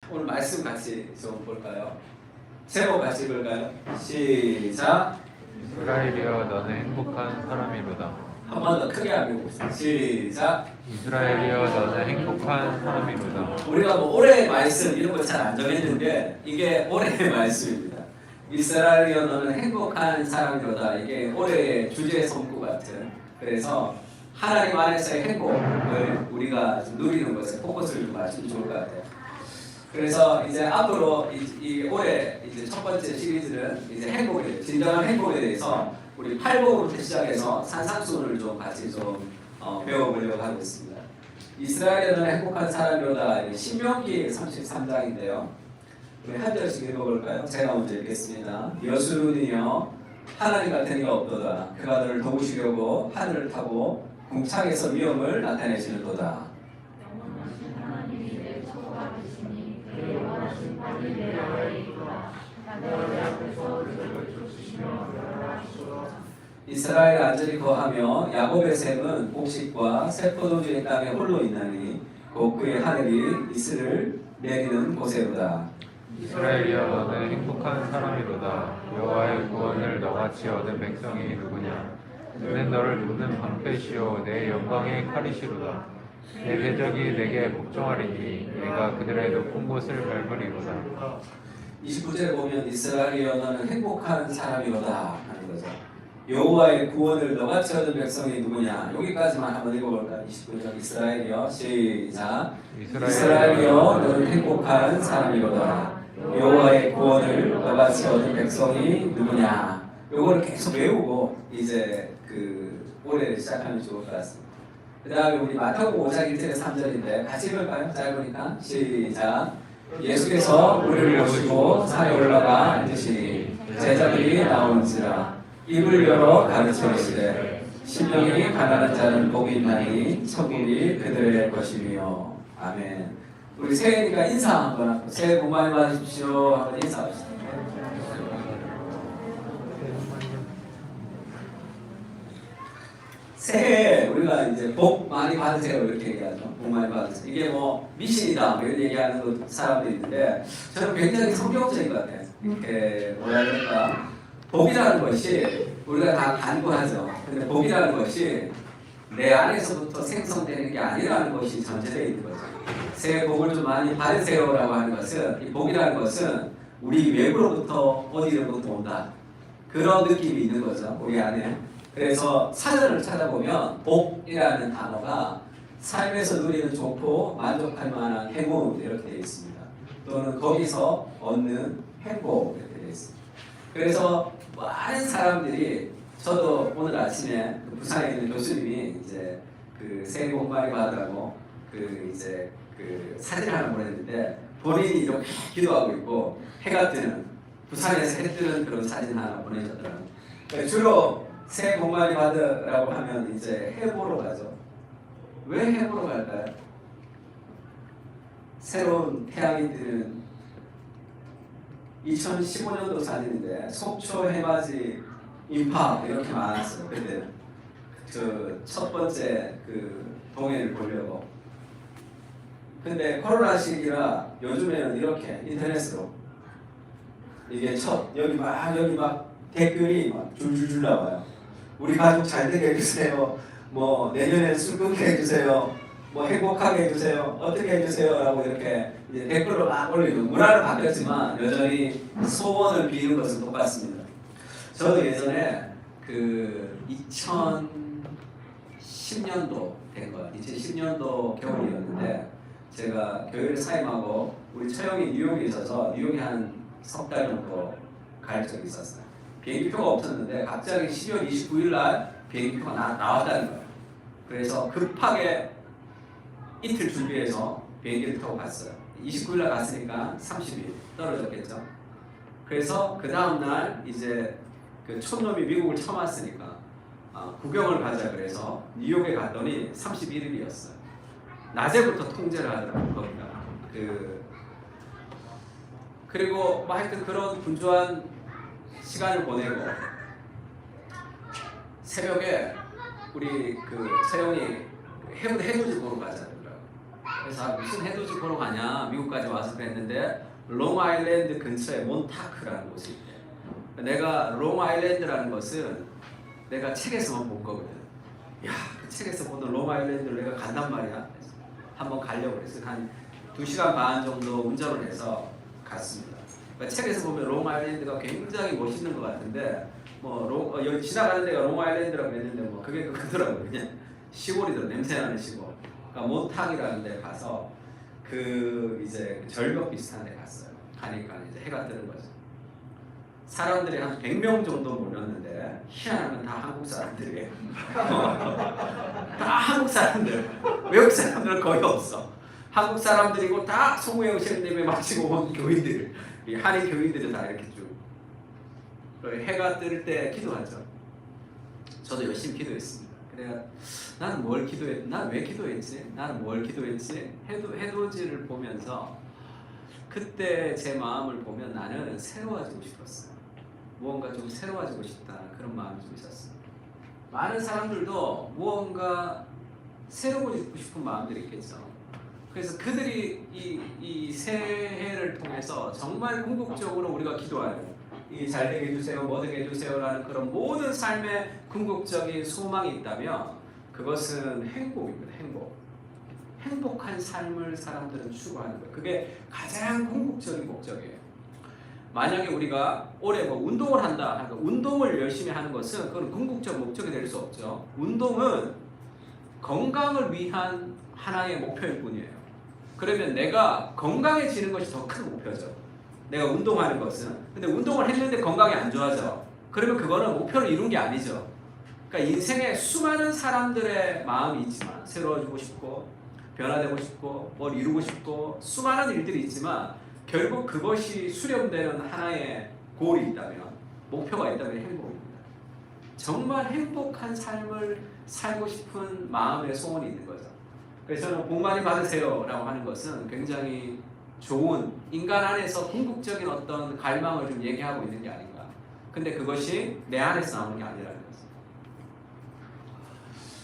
오늘 말씀 같이 좀 볼까요? 제목 같이 볼까요? 시작. 이스라엘이여 너는 행복한 사람이로다. 한 번 더 크게 하고 있습니다. 시작. 이스라엘이여 너는 행복한 사람이로다. 우리가 뭐 올해의 말씀 이런 거 잘 안 정했는데 이게 올해의 말씀입니다. 이스라엘이여 너는 행복한 사람이로다. 이게 올해의 주제 성구 같은. 그래서 하나님 안에서의 행복을 우리가 좀 누리는 것에 포커스를 좀 맞추면 좋을 것 같아요. 그래서 이제 앞으로 이 올해 이제 첫 번째 시리즈는 이제 행복에 진정한 행복에 대해서 우리 팔복으로 시작해서 산상수훈을 좀 같이 좀 배워보려고 하고 있습니다. 이스라엘은 행복한 사람이로다. 신명기 33장인데요. 우리 한 절씩 읽어볼까요? 제가 먼저 읽겠습니다. 여수룬이여 하나님 같은 이가 없도다. 그가 너를 도우시려고 하늘을 타고 궁창에서 위엄을 나타내시는도다. 이스라엘 안전히 거하며 야곱의 샘은 곡식과 새 포도주의 땅에 홀로 있나니 곧 그의 하늘이 이슬을 내리는 곳에로다. 이스라엘이여 너는 행복한 사람이로다. 여호와의 구원을 너같이 얻은 백성이 누구냐? 그는 너를 돕는 방패시오 내 영광의 칼이시로다. 내 대적이 내게 복종하리니 내가 그들의 높은 곳을 밟으리로다. 29절에 보면 이스라엘이여 너는 행복한 사람이로다 하는 거죠. 여호와의 구원을 너같이 얻은 백성이 누구냐? 여기까지만 한번 읽어볼까요? 29절 이스라엘이여 시작. 이스라엘이여 너는 행복한 사람이로다. 여호와의 구원을 너같이 얻은 백성이 누구냐? 요거를 계속 외우고 이제 올해를 시작하면 좋을 것 같습니다. 그 다음에 우리 마태복음 5장 1절에 3절인데 같이 읽을까요? 짧으니까 시작. 예수께서 우리를 보시고 산에 올라가 앉으시니 제자들이 나오는지라 입을 열어 가르치시되 심령이 가난한 자는 복이 있나니 천국이 그들의 것이며. 아멘. 우리 새해니까 인사 한번 하고 새해 복 많이 받으십시오 한번 인사합시다. 새해 우리가 이제 복 많이 받으세요 이렇게 얘기하죠. 복 많이 받으세요. 이게 뭐 미신이다 이런 얘기하는 사람도 있는데 저는 굉장히 성경적인 것 같아요. 이렇게 뭐라 그럴까, 복이라는 것이 우리가 다 간구하죠. 근데 복이라는 것이 내 안에서부터 생성되는 게 아니라는 것이 전제되어 있는 거죠. 새해 복을 좀 많이 받으세요라고 하는 것은, 이 복이라는 것은 우리 외부로부터 어디로부터 온다 그런 느낌이 있는 거죠 우리 안에. 그래서 사전을 찾아보면 복이라는 단어가 삶에서 누리는 좋고 만족할 만한 행운 이렇게 되어 있습니다. 또는 거기서 얻는 행복 이렇게 되어 있습니다. 그래서 많은 사람들이, 저도 오늘 아침에 부산에 있는 교수님이 이제 새해 복 많이 받으라고 이제 사진을 하나 보냈는데 본인이 이렇게 기도하고 있고 해가 뜨는, 부산에서 해 뜨는 그런 사진 하나 보내셨더라고요. 주로 새해 복 많이 받으라고 하면 이제 해 보러 가죠. 왜 해 보러 갈까요? 새로운 태양이 뜨는 2015년도 사진인데 속초 해맞이 인파 이렇게 많았어요. 그때 첫 번째 동해를 보려고. 근데 코로나 시기라 요즘에는 이렇게 인터넷으로 이게 여기 막 댓글이 막 줄줄줄 나와요. 우리 가족 잘 되게 해주세요. 뭐 내년에는 술 끊게 해주세요. 뭐 행복하게 해주세요. 어떻게 해주세요. 라고 이렇게 이제 댓글로 막 올리고, 문화는 바뀌었지만 여전히 소원을 비는 것은 똑같습니다. 저도 예전에 2010년도 된 거야. 2010년도 겨울이었는데 제가 교회를 사임하고 우리 처형이 뉴욕에 있어서 뉴욕에 한 석 달 정도 갈 적이 있었어요. 비행기표가 없었는데 갑자기 12월 29일 날 비행기표가 나왔다는 거예요. 그래서 급하게 이틀 준비해서 비행기를 타고 갔어요. 29일 날 갔으니까 30일 떨어졌겠죠. 그래서 그 다음날 이제 촌놈이 미국을 처음 왔으니까 구경을 가자 그래서 뉴욕에 갔더니 31일이었어요. 낮에부터 통제를 하더라고요. 거기가. 그리고 뭐 하여튼 그런 분주한 시간을 보내고 새벽에 우리 서영이 해돋이 보러 가자더라고요. 그래서 무슨 해돋이 보러 가냐 미국까지 와서 그랬는데 롱아일랜드 근처에 몬타크라는 곳이 있대. 내가 롱아일랜드라는 것은 내가 책에서만 본 거거든. 야, 그 책에서 보던 롱아일랜드를 내가 간단 말이야. 한번 가려고 그래서 한 2시간 반 정도 운전을 해서 갔습니다. 그러니까 책에서 보면 롱아일랜드가 굉장히 멋있는 것 같은데 여기 지나가는 데가 롱아일랜드라고 했는데 뭐 그게 그거더라고요. 그냥 시골이더라고요. 냄새나는 시골. 그러니까 몬탁이라는 데 가서 그 이제 절벽 비슷한 데 갔어요. 가니까 이제 해가 뜨는 거죠. 사람들이 한 100명 정도 모였는데 희한하면 다 한국 사람들이에요. 다 한국 사람들. 외국 사람들은 거의 없어. 한국 사람들이고 다 송우영 셰프님에 마치고 온 교인들, 이 한인 교인들이 다 이렇게 쭉. 해가 뜰 때 기도하죠. 저도 열심히 기도했습니다. 그래야 나는 뭘 기도했? 난 왜 기도했지? 나는 뭘 기도했지? 해돋이를 보면서 그때 제 마음을 보면 나는 새로워지고 싶었어요. 무언가 좀 새로워지고 싶다 그런 마음이 좀 있었습니다. 많은 사람들도 무언가 새로워지고 싶은 마음들이 있겠죠. 그래서 그들이 이 새해를 통해서 정말 궁극적으로 우리가 기도하는 이 잘되게 해주세요, 뭐되게 해주세요라는 그런 모든 삶의 궁극적인 소망이 있다면 그것은 행복입니다. 행복한 삶을 사람들은 추구하는 거예요. 그게 가장 궁극적인 목적이에요. 만약에 우리가 올해 운동을 한다, 그러니까 운동을 열심히 하는 것은 그건 궁극적 목적이 될 수 없죠. 운동은 건강을 위한 하나의 목표일 뿐이에요. 그러면 내가 건강해지는 것이 더 큰 목표죠. 내가 운동하는 것은. 근데 운동을 했는데 건강이 안 좋아져. 그러면 그거는 목표를 이룬 게 아니죠. 그러니까 인생에 수많은 사람들의 마음이 있지만 새로워지고 싶고 변화되고 싶고 뭘 이루고 싶고 수많은 일들이 있지만 결국 그것이 수렴되는 하나의 골이 있다면 목표가 있다면 행복입니다. 정말 행복한 삶을 살고 싶은 마음의 소원이 있는 거죠. 그래서 저는 복 많이 받으세요 라고 하는 것은 굉장히 좋은 인간 안에서 궁극적인 어떤 갈망을 좀 얘기하고 있는 게 아닌가. 근데 그것이 내 안에서 나오는 게 아니라는 거죠.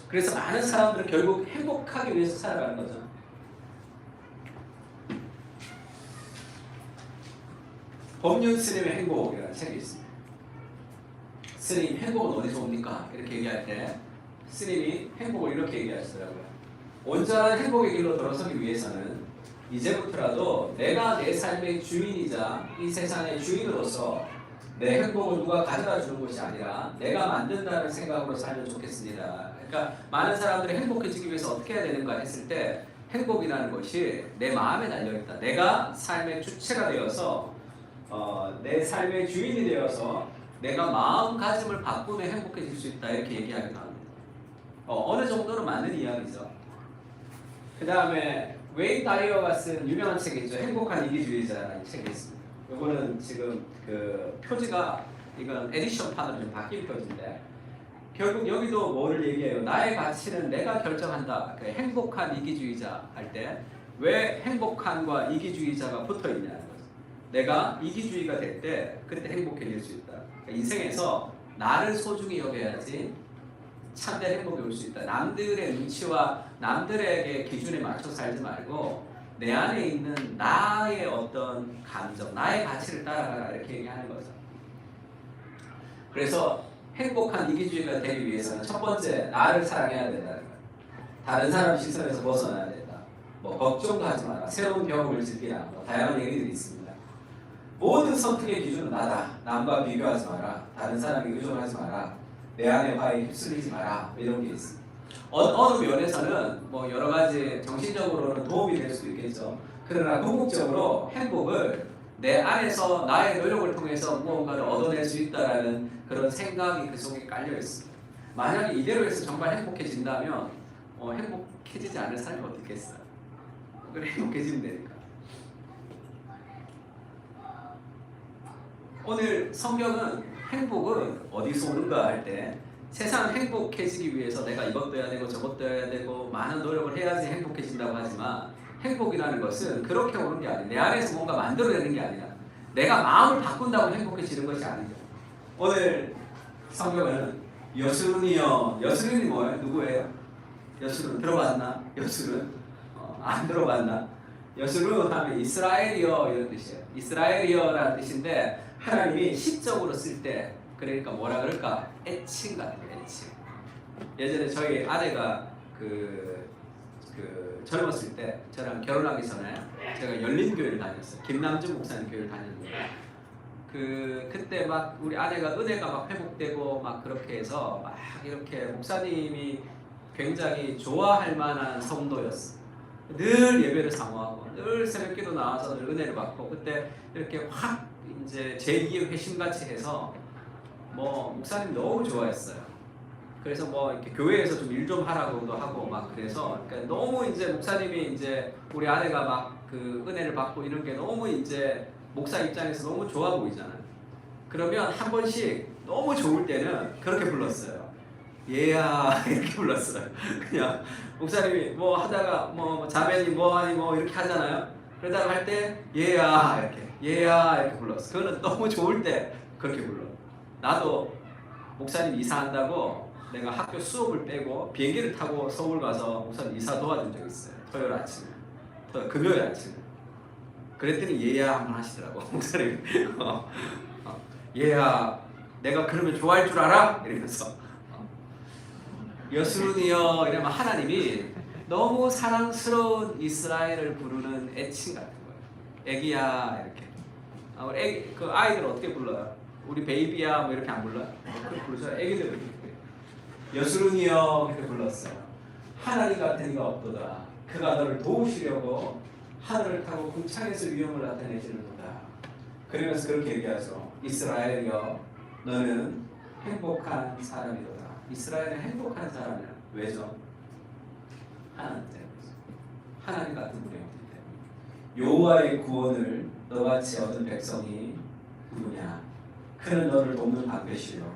그래서 많은 사람들은 결국 행복하기 위해서 살아가는 거죠. 법륜 스님의 행복이라는 책이 있습니다. 스님, 행복은 어디서 옵니까? 이렇게 얘기할 때 스님이 행복을 이렇게 얘기하시더라고요. 온전한 행복의 길로 들어서기 위해서는 이제부터라도 내가 내 삶의 주인이자 이 세상의 주인으로서 내 행복을 누가 가져다 주는 것이 아니라 내가 만든다는 생각으로 살면 좋겠습니다. 그러니까 많은 사람들이 행복해지기 위해서 어떻게 해야 되는가 했을 때 행복이라는 것이 내 마음에 달려있다. 내가 삶의 주체가 되어서 내 삶의 주인이 되어서 내가 마음가짐을 바꾸면 행복해질 수 있다 이렇게 얘기하기도 합니다. 어느 정도는 맞는 이야기죠. 그 다음에 웨인 다이어가 쓴 유명한 책이 있죠. 행복한 이기주의자라는 책이 있습니다. 이거는 지금 그 표지가 이건 에디션판으로 좀 바뀐 표지인데 결국 여기도 뭐를 얘기해요. 나의 가치는 내가 결정한다. 그 행복한 이기주의자 할 때 왜 행복한과 이기주의자가 붙어 있냐는 거죠. 내가 이기주의가 될 때 그때 행복해질 수 있다. 그러니까 인생에서 나를 소중히 여겨야지 참된 행복이 올 수 있다. 남들의 눈치와 남들에게 기준에 맞춰 살지 말고 내 안에 있는 나의 어떤 감정, 나의 가치를 따라가라 이렇게 얘기하는 거죠. 그래서 행복한 이기주의가 되기 위해서는 첫 번째 나를 사랑해야 된다는 거예요. 다른 사람 시선에서 벗어나야 된다. 뭐 걱정도 하지 마라. 새로운 경험을 즐기라. 뭐 다양한 얘기들이 있습니다. 모든 선택의 기준은 나다. 남과 비교하지 마라. 다른 사람에 의존하지 마라. 내 안에 화에 휩쓸리지 마라. 이런 게 있습니다. 어느 면에서는 뭐 여러 가지 정신적으로는 도움이 될 수도 있겠죠. 그러나 궁극적으로 행복을 내 안에서 나의 노력을 통해서 무언가를 얻어낼 수 있다라는 그런 생각이 그 속에 깔려 있습니다. 만약에 이대로 해서 정말 행복해진다면 행복해지지 않을 삶이 어떻겠어요? 그래 행복해지면 되니까. 오늘 성경은 행복은 어디서 오는가 할 때 세상 행복해지기 위해서 내가 이것도 해야 되고 저것도 해야 되고 많은 노력을 해야지 행복해진다고 하지만 행복이라는 것은 그렇게 오는 게 아니에요. 내 안에서 뭔가 만들어내는 게 아니라 내가 마음을 바꾼다고 행복해지는 것이 아니죠. 오늘 성경은 여수run이요. 여수run이 뭐예요? 누구예요? 여수룬 들어봤나? 여수룬 안 들어봤나? 여스룬 하면 이스라엘이여 이런 뜻이에요. 이스라엘이여라는 뜻인데 하나님이 시적으로 쓸 때 그러니까 뭐라 그럴까? 애칭 같은 거, 애칭. 예전에 저희 아내가 젊었을 때 저랑 결혼하기 전에 제가 열린교회를 다녔어요. 김남준 목사님 교회를 다녔는데 그때 막 우리 아내가 은혜가 막 회복되고 막 그렇게 해서 막 이렇게 목사님이 굉장히 좋아할 만한 성도였어. 늘 예배를 사모하고 늘 새벽기도 나와서 늘 은혜를 받고 그때 이렇게 확 이제 제2의 회심같이 해서 뭐 목사님 너무 좋아했어요. 그래서 뭐 이렇게 교회에서 좀 일 좀 하라고도 하고 막 그래서 그러니까 너무 이제 목사님이 이제 우리 아내가 막 그 은혜를 받고 이런 게 너무 이제 목사 입장에서 너무 좋아 보이잖아요. 그러면 한 번씩 너무 좋을 때는 그렇게 불렀어요. 얘야 이렇게 불렀어요. 그냥 목사님이 뭐 하다가 뭐 자매님 뭐하니 뭐 이렇게 하잖아요. 그러다가 할 때 얘야 이렇게 불렀어. 그거는 너무 좋을 때 그렇게 불러. 나도 목사님 이사한다고 내가 학교 수업을 빼고 비행기를 타고 서울 가서 목사님 이사 도와준 적 있어요. 토요일 아침에, 금요일 아침에. 그랬더니 얘야 한번 하시더라고 목사님이. 얘야 내가 그러면 좋아할 줄 알아? 이러면서 여스룬이여 이러면 하나님이 너무 사랑스러운 이스라엘을 부르는 애칭 같은 거예요. 애기야 이렇게. 우리 애기, 그 아이들 어떻게 불러요? 우리 베이비야 뭐 이렇게 안 불러요? 그렇게 부르죠. 애기들 이렇게. 여스룬이여 이렇게 불렀어요. 하나님 같은 이가 없도다. 그가 너를 도우시려고 하늘을 타고 궁창에서 위엄을 나타내시는도다. 그러면서 그렇게 얘기하죠. 이스라엘이여 너는 행복한 사람이로다. 이스라엘은 행복한 사람이야. 왜죠? 하나님 때문에. 하나님 같은 분이 없기 때문에. 여호와의 구원을 너같이 얻은 백성이 누구냐? 그는 너를 돕는 방패시요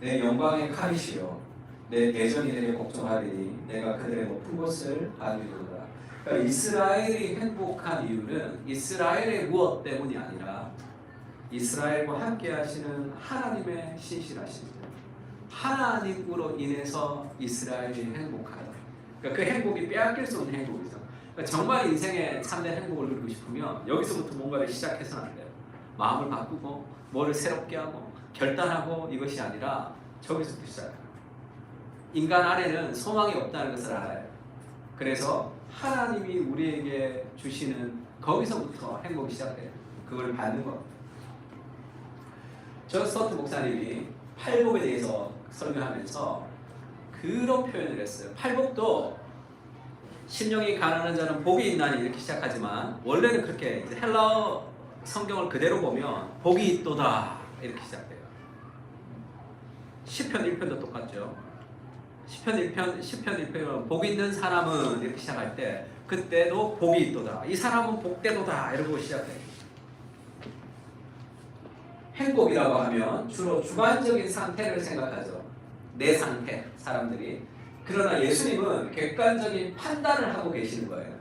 내 영광의 칼이시요 내 대적이 내게 걱정하리니 내가 그들의 높은 곳을 알리리로다. 그러니까 이스라엘이 행복한 이유는 이스라엘의 무엇 때문이 아니라 이스라엘과 함께 하시는 하나님의 신실하심입니다. 하나님으로 인해서 이스라엘이 행복하다. 그러니까 그 행복이 빼앗길 수 없는 행복이죠. 그러니까 정말 인생의 참된 행복을 누리고 싶으면 여기서부터 뭔가를 시작해서는 안 돼요. 마음을 바꾸고 뭐를 새롭게 하고 결단하고 이것이 아니라 저기서부터 시작해요. 인간 안에는 소망이 없다는 것을 알아요. 그래서 하나님이 우리에게 주시는 거기서부터 행복이 시작돼요. 그걸 받는 것. 존 스토트 목사님이 팔복에 대해서 설명하면서 그런 표현을 했어요. 팔복도 심령이 가난한 자는 복이 있나니 이렇게 시작하지만 원래는 그렇게 이제 헬라어 성경을 그대로 보면 복이 있도다 이렇게 시작돼요. 시편 1편도 똑같죠. 시편 1편 복 있는 사람은 이렇게 시작할 때 그때도 복이 있도다. 이 사람은 복되도다 이러고 시작해요. 행복이라고 하면 주로 주관적인 상태를 생각하죠. 내 상태, 사람들이. 그러나 예수님은 객관적인 판단을 하고 계시는 거예요.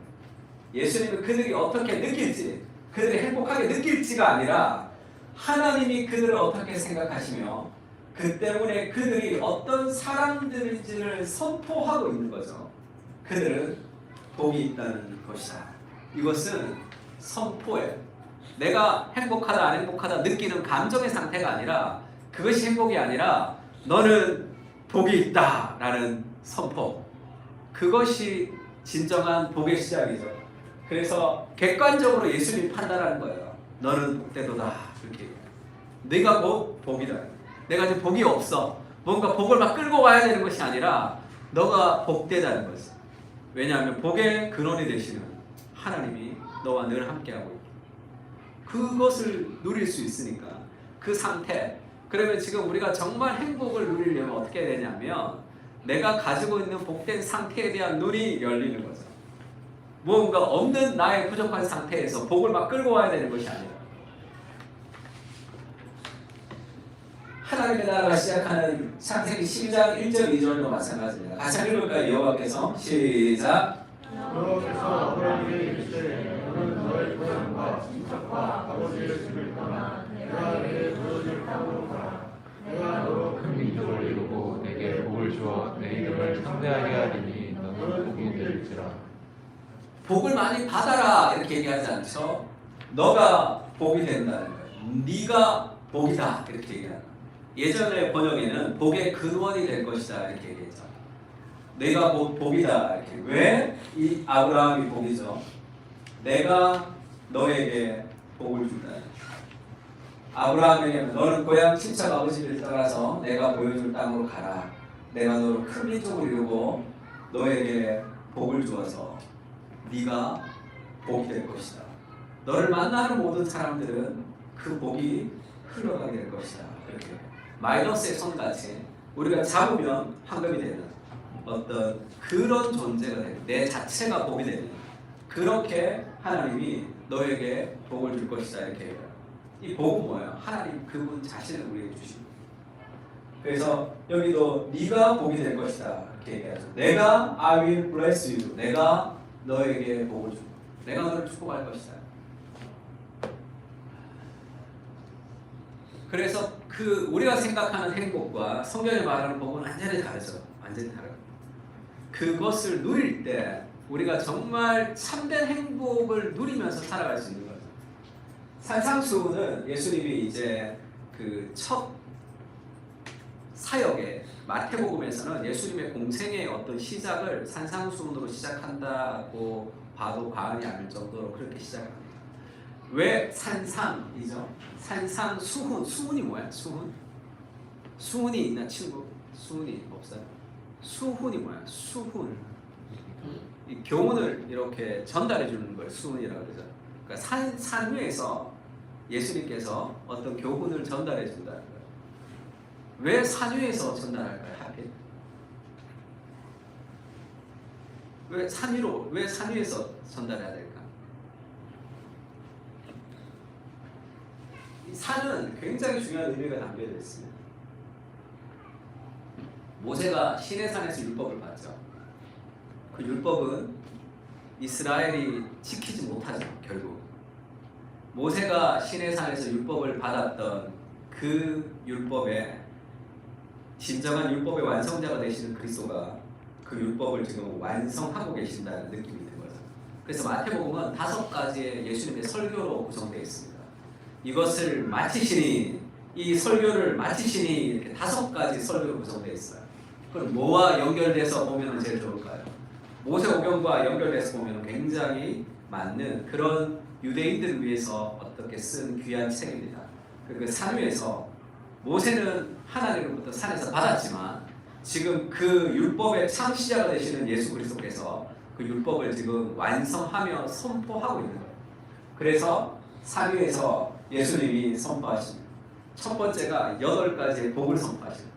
예수님은 그들이 어떻게 느낄지, 그들이 행복하게 느낄지가 아니라 하나님이 그들을 어떻게 생각하시며 그 때문에 그들이 어떤 사람들인지를 선포하고 있는 거죠. 그들은 복이 있다는 것이다. 이것은 선포예요. 내가 행복하다 안 행복하다 느끼는 감정의 상태가 아니라 그것이 행복이 아니라 너는 복이 있다 라는 선포. 그것이 진정한 복의 시작이죠. 그래서 객관적으로 예수님이 판단하는 거예요. 너는 복되도다 이렇게. 네가 복이다. 내가 지금 복이 없어. 뭔가 복을 막 끌고 와야 되는 것이 아니라 너가 복되다는 거지. 왜냐하면 복의 근원이 되시는 하나님이 너와 늘 함께하고 있고 그것을 누릴 수 있으니까 그 상태. 그러면 지금 우리가 정말 행복을 누리려면 어떻게 해야 되냐면 내가 가지고 있는 복된 상태에 대한 눈이 열리는 거죠. 무언가 없는 나의 부족한 상태에서 복을 막 끌고 와야 되는 것이 아니라 하나님의 나라가 시작하는 창세기 12장 1절 2절도 마찬가지입니다. 같이 읽을까요? 여호와께서 시작. 여호와께서 아브라함에게 이르시되 너는 너의 고향과 친척과 아버지의 집을 떠나 내가 내게 보여줄 땅으로 가라. 내가 너로 큰 민족을 이루고 내게 복을 주어 내 이름을 창대하게 하리니 너는 복이 될지라. 복을 많이 받아라 이렇게 얘기하지 않죠. 너가 복이 된다는 거예요. 네가 복이다 이렇게 얘기하는 거예요. 예전의 번역에는 복의 근원이 될 것이다 이렇게 얘기했죠. 내가 복이다 이렇게. 왜 이 아브라함이 복이죠? 내가 너에게 복을 준다. 아브라함에게 너는 고향 친척 아버지를 따라서 내가 보여줄 땅으로 가라. 내가 너를 큰 민족을 이루고 너에게 복을 주어서 네가 복이 될 것이다. 너를 만나는 모든 사람들은 그 복이 흘러가게 될 것이다. 이렇게 마이너스의 손같이 우리가 잡으면 황금이 되는 어떤 그런 존재가 되는, 내 자체가 복이 되는, 그렇게 하나님이 너에게 복을 줄 것이다 이렇게 해요. 이 복은 뭐예요? 하나님 그분 자신을 우리에게 주시고, 그래서 여기도 네가 복이 될 것이다 이렇게 얘기하죠. 내가 I will bless you. 내가 너에게 복을 주고 내가 너를 축복할 것이다. 그래서 그 우리가 생각하는 행복과 성경이 말하는 복은 완전히 다르죠. 완전히 다르고, 그것을 누릴 때 우리가 정말 참된 행복을 누리면서 살아갈 수 있는 거죠. 산상수훈은 예수님이 이제 그 첫 사역에 마태복음에서는 예수님의 공생의 어떤 시작을 산상수훈으로 시작한다고 봐도 과언이 아닐 정도로 그렇게 시작합니다. 왜 산상이죠? 산상수훈. 수훈이 뭐야? 수훈? 수훈이 있나 친구? 수훈이 없어요? 수훈이 뭐야? 수훈. 이 교훈을 이렇게 전달해 주는 걸 수훈이라고 그러죠. 그러니까 산 위에서 예수님께서 어떤 교훈을 전달해 준다는 거예요. 왜 산 위에서 전달할까요? 하필? 왜 산 위에서 전달해야 될까? 이 산은 굉장히 중요한 의미가 담겨져 있습니다. 모세가 시내산에서 율법을 받죠. 그 율법은 이스라엘이 지키지 못하죠. 결국 모세가 시내산에서 율법을 받았던 그 율법에 진정한 율법의 완성자가 되시는 그리스도가 그 율법을 지금 완성하고 계신다는 느낌이 든 거죠. 그래서 마태복음은 5가지의 예수님의 설교로 구성되어 있습니다. 이것을 마치시니, 이 설교를 마치시니 이렇게 5가지 설교로 구성되어 있어요. 그럼 뭐와 연결돼서 보면 제일 좋을까요? 모세오경과 연결돼서 보면 굉장히 맞는 그런 유대인들을 위해서 어떻게 쓴 귀한 책입니다. 그 산 위에서 모세는 하나님으로부터 산에서 받았지만 지금 그 율법의 창시자가 되시는 예수 그리스도께서 그 율법을 지금 완성하며 선포하고 있는 거예요. 그래서 산 위에서 예수님이 선포하십니다. 첫 번째가 8가지의 복을 선포하십니다.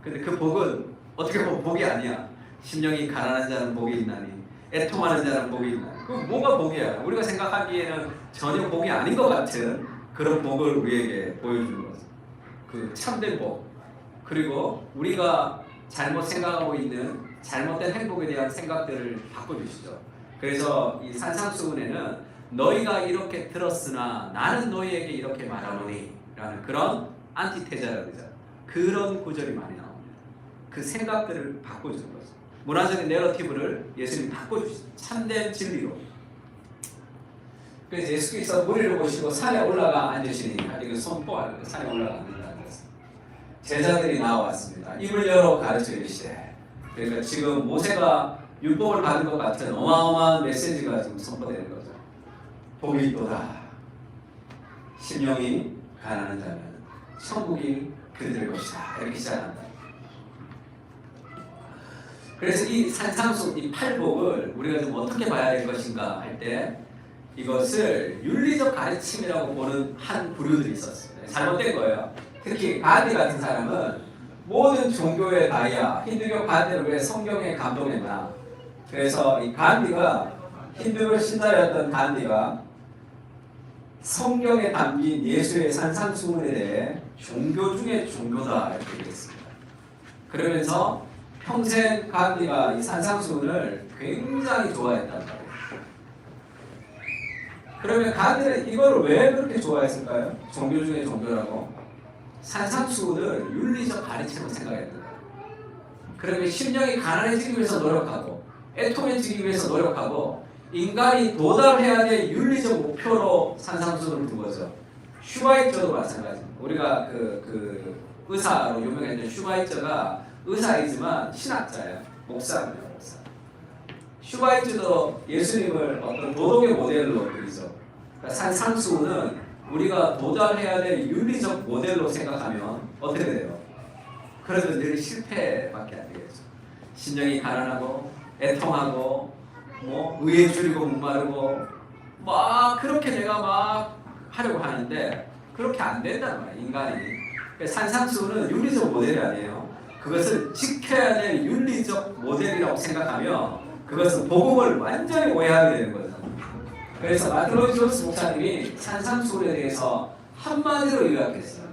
근데 그 복은 어떻게 보면 복이 아니야. 심령이 가난한 자는 복이 있나니 애통하는 자는 복이 있나니. 그 뭐가 복이야? 우리가 생각하기에는 전혀 복이 아닌 것 같은 그런 복을 우리에게 보여주는 거죠. 그 참된 복. 그리고 우리가 잘못 생각하고 있는 잘못된 행복에 대한 생각들을 바꿔주시죠. 그래서 이 산상수훈에는 너희가 이렇게 들었으나 나는 너희에게 이렇게 말하노니 라는 그런 안티테자라고 그러죠. 그런 구절이 많이 나옵니다. 그 생각들을 바꿔주는 거죠. 문화적인 내러티브를 예수님이 바꿔주시죠. 참된 진리로. 그래서 예수께서 무리를 보시고 산에 올라가 앉으시니, 이거 선포하는 거예요. 산에 올라가 앉는다는 것은. 제자들이 나왔습니다. 입을 열어 가르쳐 이르시되. 그러니까 지금 모세가 율법을 받은 것 같은 어마어마한 메시지가 지금 선포되는 거죠. 복이 있도다. 심령이 가난한 자는 천국이 그들의 것이다. 이렇게 시작한다. 그래서 이 산상수, 이 8복을 우리가 좀 어떻게 봐야 될 것인가 할 때 이것을 윤리적 가르침이라고 보는 한 부류들이 있었어요. 잘못된 거예요. 특히 간디 같은 사람은 모든 종교의 다이아, 힌두교 간디를 왜 성경에 감동했나. 그래서 이 간디가 힌두교 신자였던 간디가 성경에 담긴 예수의 산상수훈에 대해 종교 중에 종교다 이렇게 얘기했습니다. 그러면서 평생 간디가 이 산상수훈을 굉장히 좋아했단 말이에요. 그러면 간디는 이거를 왜 그렇게 좋아했을까요? 종교 중에 종교라고. 산상수훈을 윤리적 가르침으로 생각했던 거예요. 그러면 심령이 가난해지기 위해서 노력하고 애통해지기 위해서 노력하고 인간이 도달해야 될 윤리적 목표로 산상수훈을 둔 거죠. 슈바이처도 마찬가지입니다. 우리가 그 의사로 유명했던 슈바이처가 의사이지만 신학자예요. 목사입니다. 목사. 슈바이처도 예수님을 어떤 도덕의 모델로 그리죠. 그러니까 산상수훈은 우리가 도달해야 될 윤리적 모델로 생각하면 어떻게 돼요? 그래도 늘 실패밖에 안 되겠죠. 심령이 가난하고 애통하고 뭐 의에 줄이고 목마르고 막 그렇게 내가 막 하려고 하는데 그렇게 안 된단 말이에요. 인간이. 산상수훈은 윤리적 모델이 아니에요. 그것을 지켜야 될 윤리적 모델이라고 생각하면 그것은 복음을 완전히 오해하게 되는 거죠. 그래서 마틴 로이드 존스 목사님이 산상수훈에 대해서 한마디로 요약했어요.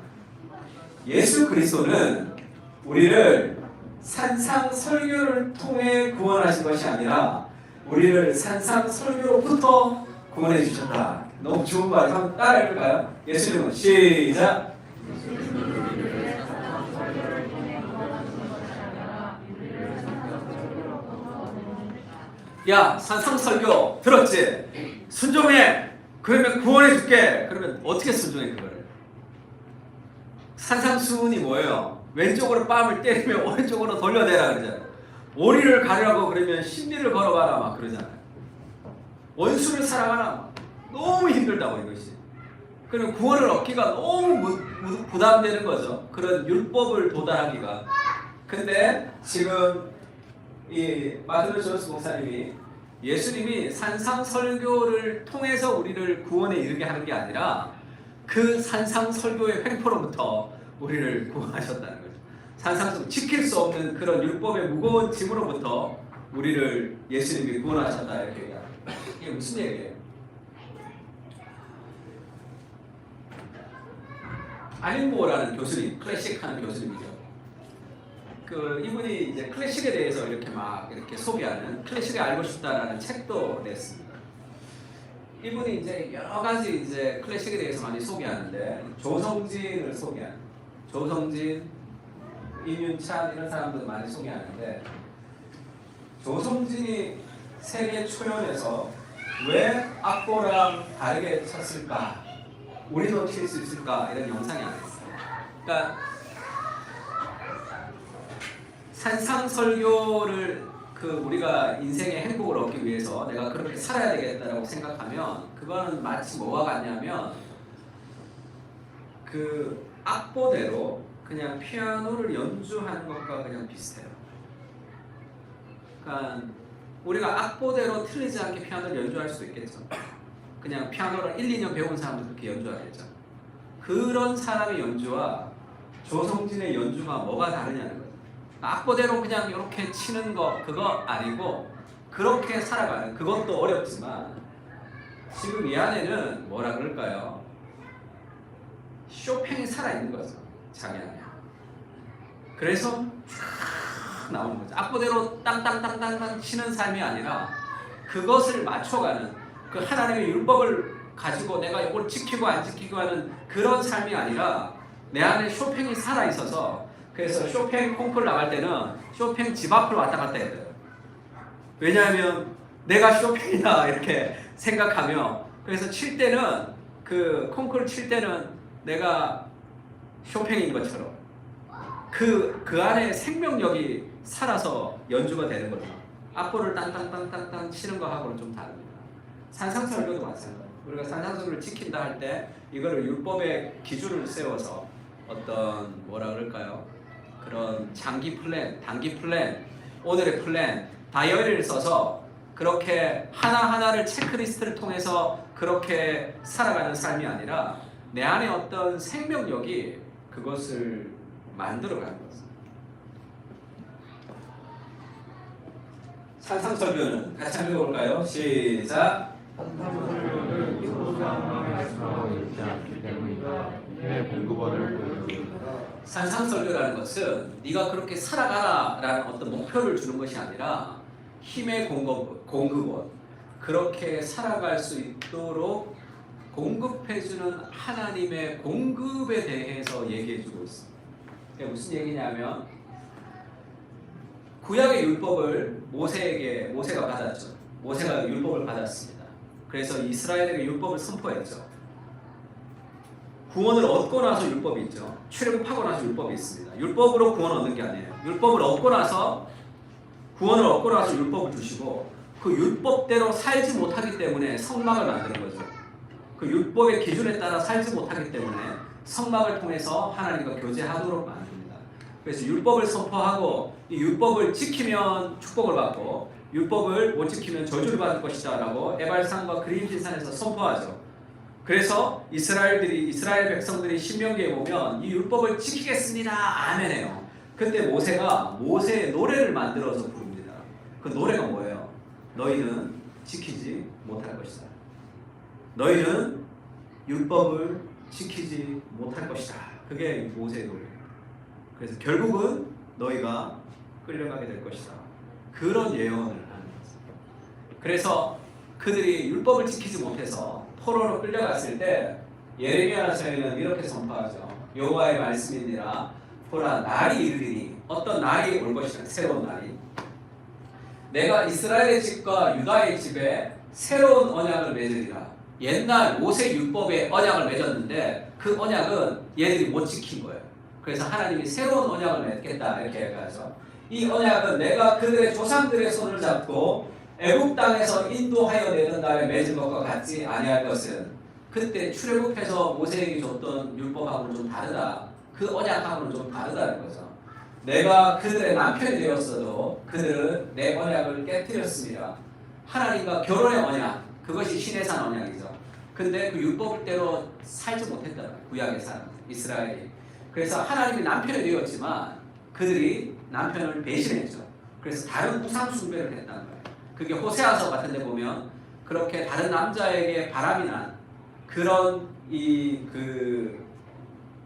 예수 그리스도는 우리를 산상설교를 통해 구원하신 것이 아니라 우리를 산상설교로부터 구원해 주셨다. 너무 좋은 말. 한번 따라해 볼까요? 예수님은 시작. 야, 산상설교 들었지? 순종해. 그러면 구원해 줄게. 그러면 어떻게 순종해 그거를? 산상수훈이 뭐예요? 왼쪽으로 뺨을 때리면 오른쪽으로 돌려대라 그러잖아요. 오리를 가려고 그러면 십리를 걸어가라 막 그러잖아요. 원수를 사랑하라. 너무 힘들다고 이것이. 그럼 구원을 얻기가 너무 부담되는 거죠. 그런 율법을 도달하기가. 근데 지금 이 마틴 존스 목사님이 예수님이 산상설교를 통해서 우리를 구원에 이르게 하는 게 아니라 그 산상설교의 횡포로부터 우리를 구원하셨다는 거죠. 산상설교 지킬 수 없는 그런 율법의 무거운 짐으로부터 우리를 예수님이 구원하셨다 이렇게 얘기합니다. 이게 무슨 얘기예요? 알린모어라는 교수님, 클래식하는 교수님이죠. 그 이분이 이제 클래식에 대해서 이렇게 막 이렇게 소개하는 클래식을 알고 싶다라는 책도 냈습니다. 이분이 이제 여러 가지 이제 클래식에 대해서 많이 소개하는데 조성진을 소개하는 조성진, 임윤찬 이런 사람들 많이 소개하는데 조성진이 세계 초연에서 왜 악보랑 다르게 쳤을까? 우리도 칠 수 있을까? 이런 영상이 안 됐어요. 그러니까 산상설교를 우리가 인생의 행복을 얻기 위해서 내가 그렇게 살아야 되겠다라고 생각하면 그거는 마치 뭐와 같냐면 그 악보대로 그냥 피아노를 연주하는 것과 그냥 비슷해요. 그러니까 우리가 악보대로 틀리지 않게 피아노를 연주할 수도 있겠죠. 그냥 피아노를 1, 2년 배운 사람도 그렇게 연주하겠죠. 그런 사람의 연주와 조성진의 연주가 뭐가 다르냐는 거예요. 악보대로 그냥 이렇게 치는 거 그거 아니고 그렇게 살아가는 그것도 어렵지만 지금 이 안에는 뭐라 그럴까요? 쇼팽이 살아있는 거죠. 자기 안에. 그래서 나오는 거죠. 악보대로 땅땅땅땅땅 치는 삶이 아니라 그것을 맞춰가는 그 하나님의 율법을 가지고 내가 이걸 지키고 안 지키고 하는 그런 삶이 아니라 내 안에 쇼팽이 살아있어서 그래서 쇼팽 콩쿠르 나갈 때는 쇼팽 집 앞을 왔다 갔다 해야 돼요. 왜냐하면 내가 쇼팽이다 이렇게 생각하며 그래서 칠 때는 그 콩쿠르 칠 때는 내가 쇼팽인 것처럼 그 안에 생명력이 살아서 연주가 되는 거죠. 악보를 땅땅땅땅땅 치는 거하고는 좀 다릅니다. 산상설교도 마찬가지예요. 우리가 산상설교를 지킨다 할 때 이거를 율법의 기준을 세워서 어떤 뭐라 그럴까요? 그런 장기 플랜, 단기 플랜, 오늘의 플랜, 다이어리를 써서 그렇게 하나하나를 체크리스트를 통해서 그렇게 살아가는 삶이 아니라 내 안에 어떤 생명력이 그것을 만들어가는 거죠. 산상설교는 같이 한번 읽어볼까요? 시작! 산상설교는 소상함에서 있지 않기 때문이다. 힘의 공급원을 보여줍니다. 산상설교라는 것은 네가 그렇게 살아가라라는 어떤 목표를 주는 것이 아니라 힘의 공급원 그렇게 살아갈 수 있도록 공급해주는 하나님의 공급에 대해서 얘기해주고 있습니다. 그게 무슨 얘기냐면 구약의 율법을 모세가 받았죠. 모세가 율법을 받았습니다. 그래서 이스라엘에게 율법을 선포했죠. 구원을 얻고 나서 율법이 있죠. 출애굽하고 나서 율법이 있습니다. 율법으로 구원을 얻는 게 아니에요. 율법을 얻고 나서 구원을 얻고 나서 율법을 주시고 그 율법대로 살지 못하기 때문에 성막을 만드는 거죠. 그 율법의 기준에 따라 살지 못하기 때문에 성막을 통해서 하나님과 교제하도록 만듭니다. 그래서 율법을 선포하고 이 율법을 지키면 축복을 받고 율법을 못 지키면 저주를 받을 것이다 라고 에발산과 그림진산에서 선포하죠. 그래서 이스라엘 백성들이 신명기에 보면 이 율법을 지키겠습니다 아멘해요. 그때 모세가 모세의 노래를 만들어서 부릅니다. 그 노래가 뭐예요? 너희는 지키지 못할 것이다. 너희는 율법을 지키지 못할 것이다. 그게 모세의 노래예요. 그래서 결국은 너희가 끌려가게 될 것이다. 그런 예언을 하는 거죠. 그래서 그들이 율법을 지키지 못해서 포로로 끌려갔을 때 예레미야서에는 이렇게 선포하죠. 여호와의 말씀이니라 보라 날이 이르리니 어떤 날이 올 것이다. 새로운 날이 내가 이스라엘의 집과 유다의 집에 새로운 언약을 맺으리라. 옛날 모세 율법의 언약을 맺었는데 그 언약은 얘들이 못 지킨 거예요. 그래서 하나님이 새로운 언약을 맺겠다 이렇게 얘기하죠. 이 언약은 내가 그들의 조상들의 손을 잡고 애굽 땅에서 인도하여 내던 날에 맺은 것과 같지 아니할 것은 그때 출애굽해서 모세에게 줬던 율법하고는 좀 다르다. 그 언약하고는 좀 다르다는 거죠. 내가 그들의 남편이 되었어도 그들은 내 언약을 깨뜨렸습니다. 하나님과 결혼의 언약, 그것이 시내산 언약이죠. 근데 그 율법대로 살지 못했다. 구약의 사람, 이스라엘이. 그래서 하나님이 남편이 되었지만 그들이 남편을 배신했죠. 그래서 다른 우상 숭배를 했다는 거예요. 그게 호세아서 같은 데 보면 그렇게 다른 남자에게 바람이 난 그런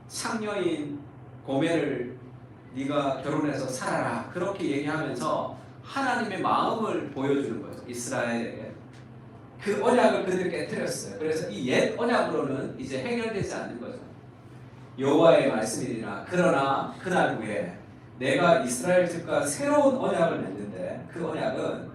창녀인 고멜을 네가 결혼해서 살아라 그렇게 얘기하면서 하나님의 마음을 보여주는 거죠. 이스라엘에게. 그 언약을 그들이 깨뜨렸어요. 그래서 이 옛 언약으로는 이제 해결되지 않는 거죠. 여호와의 말씀이니라. 그러나 그날 후에 내가 이스라엘 집과 새로운 언약을 맺는데 그 언약은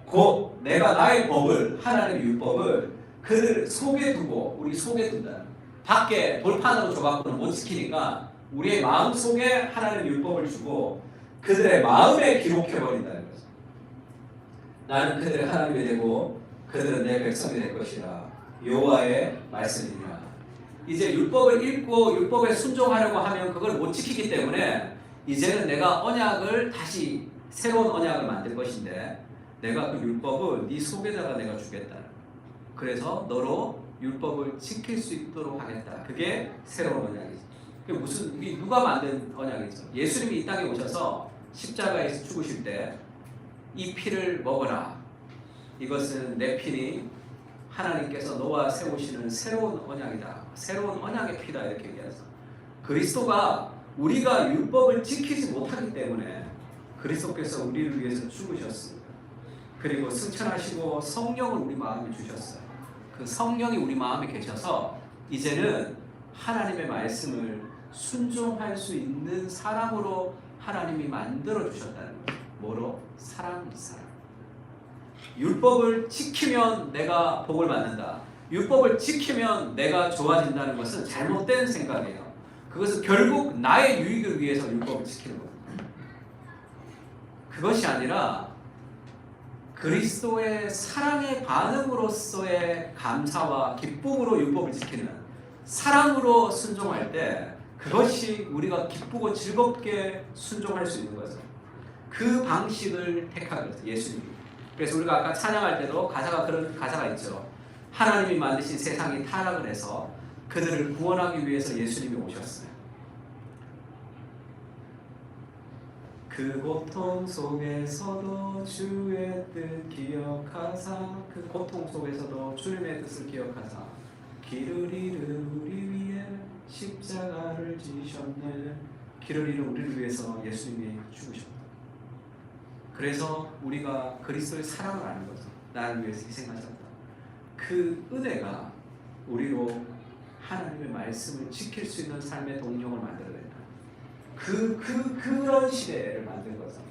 곧 내가 나의 법을 하나님의 율법을 그들 속에 두고 우리 속에 둔다. 밖에 돌판으로 줘갖고는 못 지키니까 우리의 마음 속에 하나님의 율법을 주고 그들의 마음에 기록해버린다는 거죠. 나는 그들의 하나님이 되고 그들은 내 백성이 될 것이라. 여호와의 말씀이니라. 이제 율법을 읽고 율법에 순종하려고 하면 그걸 못 지키기 때문에 이제는 내가 언약을 다시 새로운 언약을 만들 것인데 내가 그 율법을 네 속에다가 내가 주겠다. 그래서 너로 율법을 지킬 수 있도록 하겠다. 그게 새로운 언약이죠. 그게 이게 누가 만든 언약이죠? 예수님이 이 땅에 오셔서 십자가에서 죽으실 때 이 피를 먹어라. 이것은 내 피니 하나님께서 너와 세우시는 새로운 언약이다. 새로운 언약의 피다 이렇게 얘기하죠. 그리스도가 우리가 율법을 지키지 못하기 때문에 그리스도께서 우리를 위해서 죽으셨습니다. 그리고 승천하시고 성령을 우리 마음에 주셨어요. 그 성령이 우리 마음에 계셔서 이제는 하나님의 말씀을 순종할 수 있는 사람으로 하나님이 만들어 주셨다는 거예요. 뭐로? 사랑. 율법을 지키면 내가 복을 받는다. 율법을 지키면 내가 좋아진다는 것은 잘못된 생각이에요. 그것은 결국 나의 유익을 위해서 율법을 지키는 겁니다. 그것이 아니라 그리스도의 사랑의 반응으로서의 감사와 기쁨으로 율법을 지키는 사랑으로 순종할 때 그것이 우리가 기쁘고 즐겁게 순종할 수 있는 거죠. 그 방식을 택하는 거죠. 예수님이. 그래서 우리가 아까 찬양할 때도 그런 가사가 있죠. 하나님이 만드신 세상이 타락을 해서 그들을 구원하기 위해서 예수님이 오셨어요. 그 고통 속에서도 주의 뜻 기억하사 그 고통 속에서도 주님의 뜻을 기억하사 길을 잃은 우리 위에 십자가를 지셨네. 길을 잃은 우리를 위해서 예수님이 죽으셨다. 그래서 우리가 그리스도의 사랑을 아는 거죠. 나를 위해서 희생하셨다. 그 은혜가 우리로 하나님의 말씀을 지킬 수 있는 삶의 동력을 만들어낸다. 그런 시대를 만든 거죠.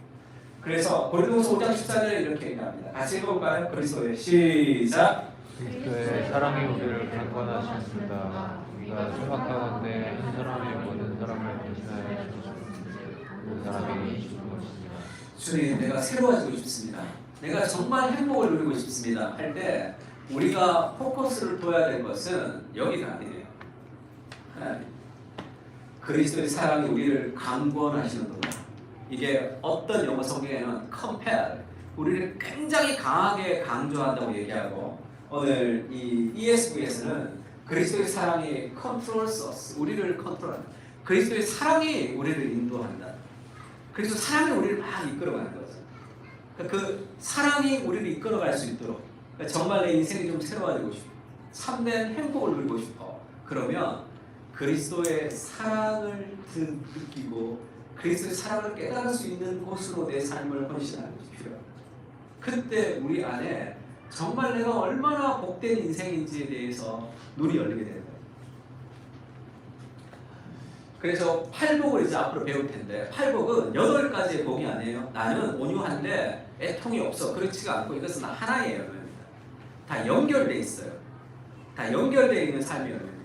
그래서 고린도후서 5장 14절에 이렇게 얘기합니다. 같이 읽어볼까요? 그리스도의 시작. 그리스도의 사랑이 우리를 강건하셨습니다. 우리가 생각하건대 한 사람이 모든 사람을 대신하여 그 사람이 죽은 것입니다. 주님, 내가 새로워지고 싶습니다. 내가 정말 행복을 누리고 싶습니다. 할 때 우리가 포커스를 둬야 될 것은 여기가 아니에요. 하나님, 그리스도의 사랑이 우리를 강권하시는구나. 이게 어떤 영어 성경에는 compel, 우리를 굉장히 강하게 강조한다고 얘기하고, 오늘 이 ESV에서는 그리스도의 사랑이 controls us, 우리를 컨트롤한다. 그리스도의 사랑이 우리를 인도한다. 그래서 사랑이 우리를 막 이끌어가는 거죠. 그 사랑이 우리를 이끌어갈 수 있도록, 정말 내 인생이 좀 새로워지고 싶어, 참된 행복을 누리고 싶어. 그러면 그리스도의 사랑을 느끼고 그리스도의 사랑을 깨달을 수 있는 곳으로 내 삶을 헌신하는 것이 필요합니다. 그때 우리 안에 정말 내가 얼마나 복된 인생인지에 대해서 눈이 열리게 되는 거예요. 그래서 팔복을 이제 앞으로 배울 텐데, 팔복은 8가지의 복이 아니에요. 나는 온유한데 애통이 없어, 그렇지가 않고, 이것은 하나의 열매입니다. 다 연결되어 있어요. 다 연결되어 있는 삶의 열매입니다.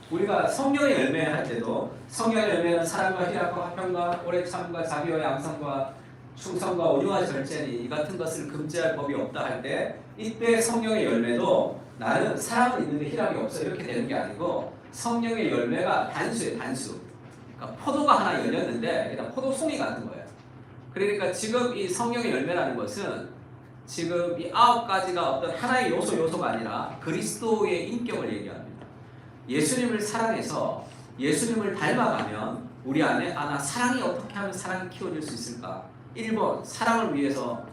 우리가 성령의 열매 할 때도 성령의 열매는 사랑과 희락과 화평과 오래 참과 자비와 양성과 충성과 온유와 절제니 이 같은 것을 금지할 법이 없다 할 때, 이때 성령의 열매도 나는 사랑은 있는데 희락이 없어, 이렇게 되는 게 아니고, 성령의 열매가 단수예요. 단수. 그러니까 포도가 하나 열렸는데 일단 포도송이 같은 거예요. 그러니까 지금 이 성령의 열매라는 것은 지금 이 9가지가 어떤 하나의 요소가 아니라 그리스도의 인격을 얘기합니다. 예수님을 사랑해서 예수님을 닮아가면 우리 안에 나 사랑이 어떻게 하면 사랑이 키워질 수 있을까? 1번 사랑을 위해서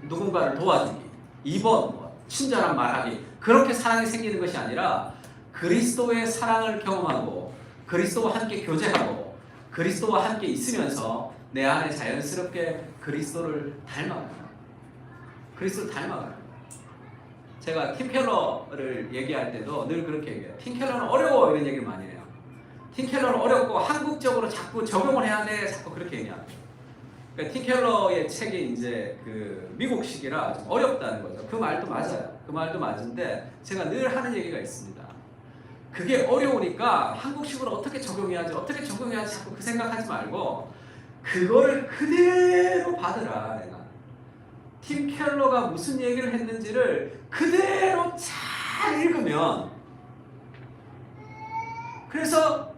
누군가를 도와주기, 2번 친절한 말하기. 그렇게 사랑이 생기는 것이 아니라 그리스도의 사랑을 경험하고 그리스도와 함께 교제하고 그리스도와 함께 있으면서 내 안에 자연스럽게 그리스도를 닮아가요. 그리스도를 닮아가요. 제가 팀 켈러를 얘기할 때도 늘 그렇게 얘기해요. 팀 켈러는 어려워, 이런 얘기를 많이 해요. 팀 켈러는 어렵고 한국적으로 자꾸 적용을 해야 돼, 자꾸 그렇게 얘기합니다. 그러니까 팀 켈러의 책이 이제 그 미국식이라 좀 어렵다는 거죠. 그 말도 맞아요. 그 말도 맞은데 제가 늘 하는 얘기가 있습니다. 그게 어려우니까 한국식으로 어떻게 적용해야지 자꾸 그 생각하지 말고 그거를 그대로 받으라. 내가 팀 켈러가 무슨 얘기를 했는지를 그대로 잘 읽으면, 그래서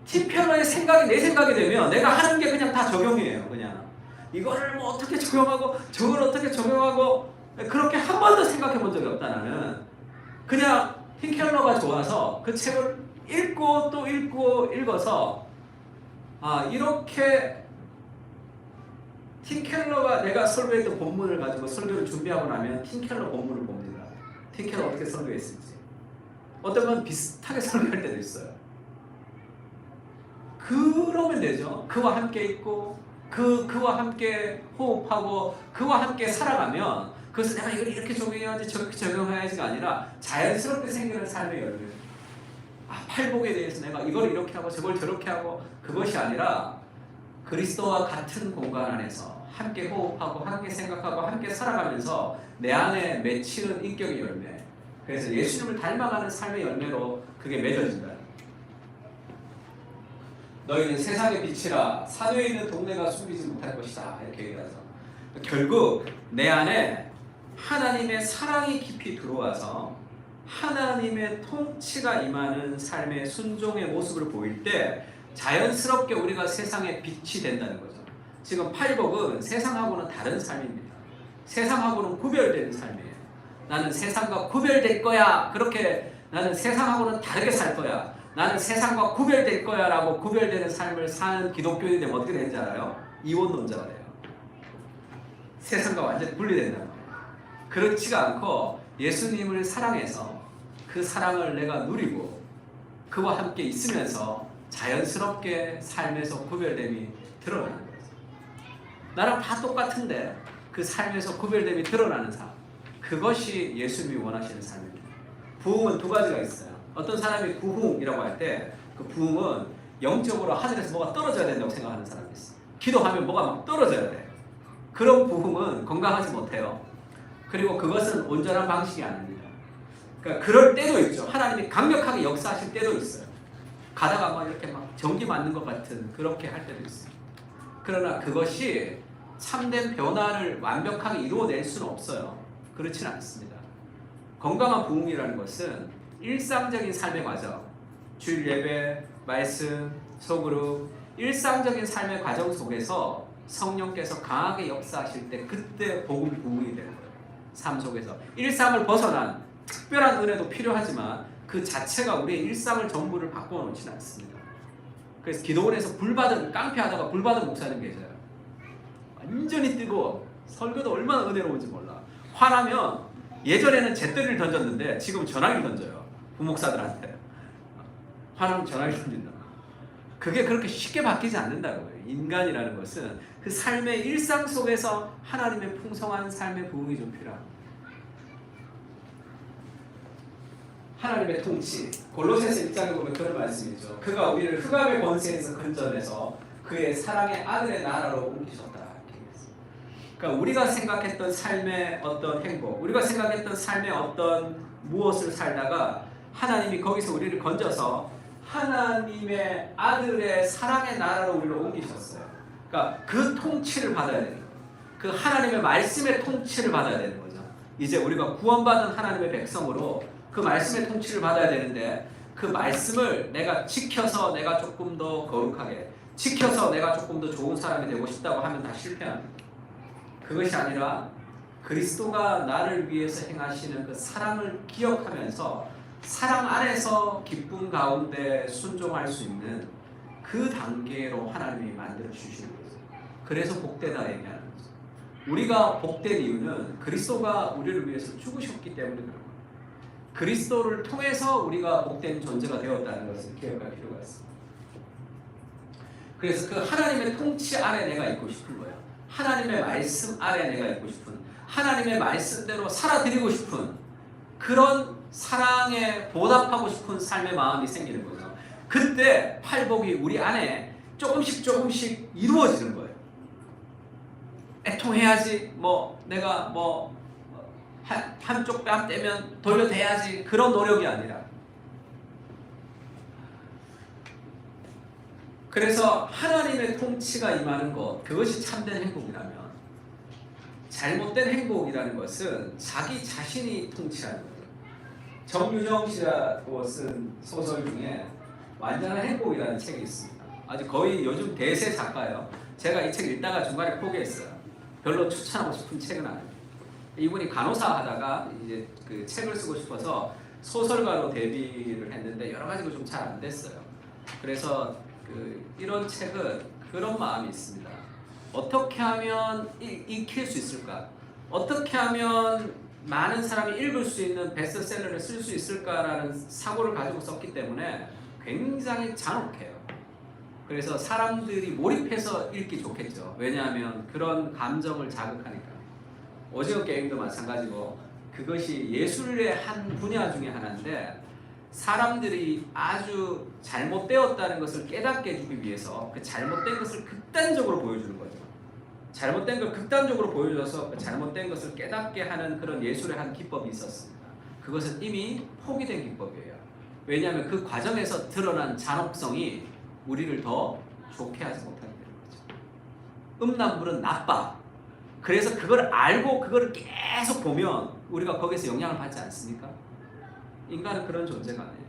팀 켈러의 생각이 내 생각이 되면 내가 하는 게 그냥 다 적용이에요. 그냥 이거를 뭐 어떻게 적용하고 저걸 어떻게 적용하고, 그렇게 한 번도 생각해 본 적이 없다. 나는 그냥 팀 켈러가 좋아서 그 책을 읽고 또 읽어서 이렇게 팀 켈러가 내가 설교했던 본문을 가지고 설교를 준비하고 나면 팀 켈러 본문을 봅니다. 팀 켈러 어떻게 설교했을지. 어떤 건 비슷하게 설교할 때도 있어요. 그러면 되죠. 그와 함께 있고 그와 함께 호흡하고 그와 함께 살아가면, 그래서 내가 이걸 이렇게 적용해야지 저렇게 적용해야지가 아니라 자연스럽게 생기는 삶의 열매. 팔복에 대해서 내가 이걸 이렇게 하고 저걸 저렇게 하고, 그것이 아니라 그리스도와 같은 공간 안에서 함께 호흡하고 함께 생각하고 함께 살아가면서 내 안에 맺히는 인격의 열매. 그래서 예수님을 닮아가는 삶의 열매로 그게 맺어진다. 너희는 세상의 빛이라 산에 있는 동네가 숨기지 못할 것이다, 이렇게 얘기해서 결국 내 안에 하나님의 사랑이 깊이 들어와서 하나님의 통치가 임하는 삶의 순종의 모습을 보일 때 자연스럽게 우리가 세상의 빛이 된다는 거죠. 지금 팔복은 세상하고는 다른 삶입니다. 세상하고는 구별되는 삶이에요. 나는 세상과 구별될 거야, 그렇게 나는 세상하고는 다르게 살 거야, 나는 세상과 구별될 거야 라고 구별되는 삶을 사는 기독교인이 되면 어떻게 되는지 알아요? 이원론자가 돼요. 세상과 완전히 분리된다는 거예요. 그렇지가 않고 예수님을 사랑해서 그 사랑을 내가 누리고 그와 함께 있으면서 자연스럽게 삶에서 구별됨이 드러나는 거죠. 나랑 다 똑같은데 그 삶에서 구별됨이 드러나는 삶, 그것이 예수님이 원하시는 삶입니다. 부흥은 2가지가 있어요. 어떤 사람이 부흥이라고 할 때 그 부흥은 영적으로 하늘에서 뭐가 떨어져야 된다고 생각하는 사람이 있어요. 기도하면 뭐가 막 떨어져야 돼. 그런 부흥은 건강하지 못해요. 그리고 그것은 온전한 방식이 아닙니다. 그러니까 그럴 때도 있죠. 하나님이 강력하게 역사하실 때도 있어요. 가다가 막 이렇게 막 전기 맞는 것 같은 그렇게 할 때도 있어요. 그러나 그것이 참된 변화를 완벽하게 이루어낼 수는 없어요. 그렇지는 않습니다. 건강한 부흥이라는 것은 일상적인 삶의 과정, 주일 예배, 말씀, 소그룹, 일상적인 삶의 과정 속에서 성령께서 강하게 역사하실 때 그때 복음 부흥이 되는 거예요. 삶 속에서 일상을 벗어난 특별한 은혜도 필요하지만 그 자체가 우리의 일상을 전부를 바꾸어 놓지는 않습니다. 그래서 기도원에서 불받은 깡패하다가 불받은 목사님 계세요. 완전히 뜨거워. 설교도 얼마나 은혜로운지 몰라. 화나면 예전에는 잿더리를 던졌는데 지금 전화기를 던져요. 부목사들한테. 화나면 전화기를 던진다. 그게 그렇게 쉽게 바뀌지 않는다고요. 인간이라는 것은 그 삶의 일상 속에서 하나님의 풍성한 삶의 부흥이 좀 필요합니다. 하나님의 통치. 골로새서 1장에 보면 그런 말씀이죠. 그가 우리를 흑암의 권세에서 건져내서 그의 사랑의 아들의 나라로 옮기셨다. 그러니까 우리가 생각했던 삶의 어떤 행복, 우리가 생각했던 삶의 어떤 무엇을 살다가 하나님이 거기서 우리를 건져서 하나님의 아들의 사랑의 나라로 우리를 옮기셨어요. 그러니까 그 통치를 받아야 되는 거예요. 그 하나님의 말씀의 통치를 받아야 되는 거죠. 이제 우리가 구원받은 하나님의 백성으로 그 말씀의 통치를 받아야 되는데 그 말씀을 내가 지켜서 내가 조금 더 거룩하게 지켜서 내가 조금 더 좋은 사람이 되고 싶다고 하면 다 실패합니다. 그것이 아니라 그리스도가 나를 위해서 행하시는 그 사랑을 기억하면서 사랑 안에서 기쁨 가운데 순종할 수 있는 그 단계로 하나님이 만들어 주시는 거죠. 그래서 복되다 얘기하는 거죠. 우리가 복된 이유는 그리스도가 우리를 위해서 죽으셨기 때문에 그런 거예요. 그리스도를 통해서 우리가 복된 존재가 되었다는 것을 기억할 필요가 있습니다. 그래서 그 하나님의 통치 안에 내가 있고 싶은 거예요. 하나님의 말씀 아래 내가 있고 싶은, 하나님의 말씀대로 살아드리고 싶은 그런 사랑에 보답하고 싶은 삶의 마음이 생기는 거죠. 그때 팔복이 우리 안에 조금씩 이루어지는 거예요. 애통해야지, 내가 한쪽 뺨 떼면 돌려대야지, 그런 노력이 아니라, 그래서 하나님의 통치가 임하는 것, 그것이 참된 행복이라면, 잘못된 행복이라는 것은 자기 자신이 통치하는 거예요. 정유정 씨가 쓴 소설 중에 완전한 행복이라는 책이 있습니다. 아주 거의 요즘 대세 작가예요. 제가 이 책 읽다가 중간에 포기했어요. 별로 추천하고 싶은 책은 아니에요. 이분이 간호사 하다가 이제 그 책을 쓰고 싶어서 소설가로 데뷔를 했는데 여러 가지로 좀 잘 안 됐어요. 그래서 이런 책은 그런 마음이 있습니다. 어떻게 하면 익힐 수 있을까? 어떻게 하면 많은 사람이 읽을 수 있는 베스트셀러를 쓸 수 있을까라는 사고를 가지고 썼기 때문에 굉장히 잔혹해요. 그래서 사람들이 몰입해서 읽기 좋겠죠. 왜냐하면 그런 감정을 자극하니까. 오징어 게임도 마찬가지고 그것이 예술의 한 분야 중에 하나인데 사람들이 아주 잘못되었다는 것을 깨닫게 해주기 위해서 그 잘못된 것을 극단적으로 보여주는 거죠. 잘못된 걸 극단적으로 보여줘서 그 잘못된 것을 깨닫게 하는 그런 예술의 한 기법이 있었습니다. 그것은 이미 포기된 기법이에요. 왜냐하면 그 과정에서 드러난 잔혹성이 우리를 더 좋게 하지 못하게 되는 거죠. 음란물은 나빠. 그래서 그걸 알고 그걸 계속 보면 우리가 거기서 영향을 받지 않습니까? 인간은 그런 존재가 아니에요.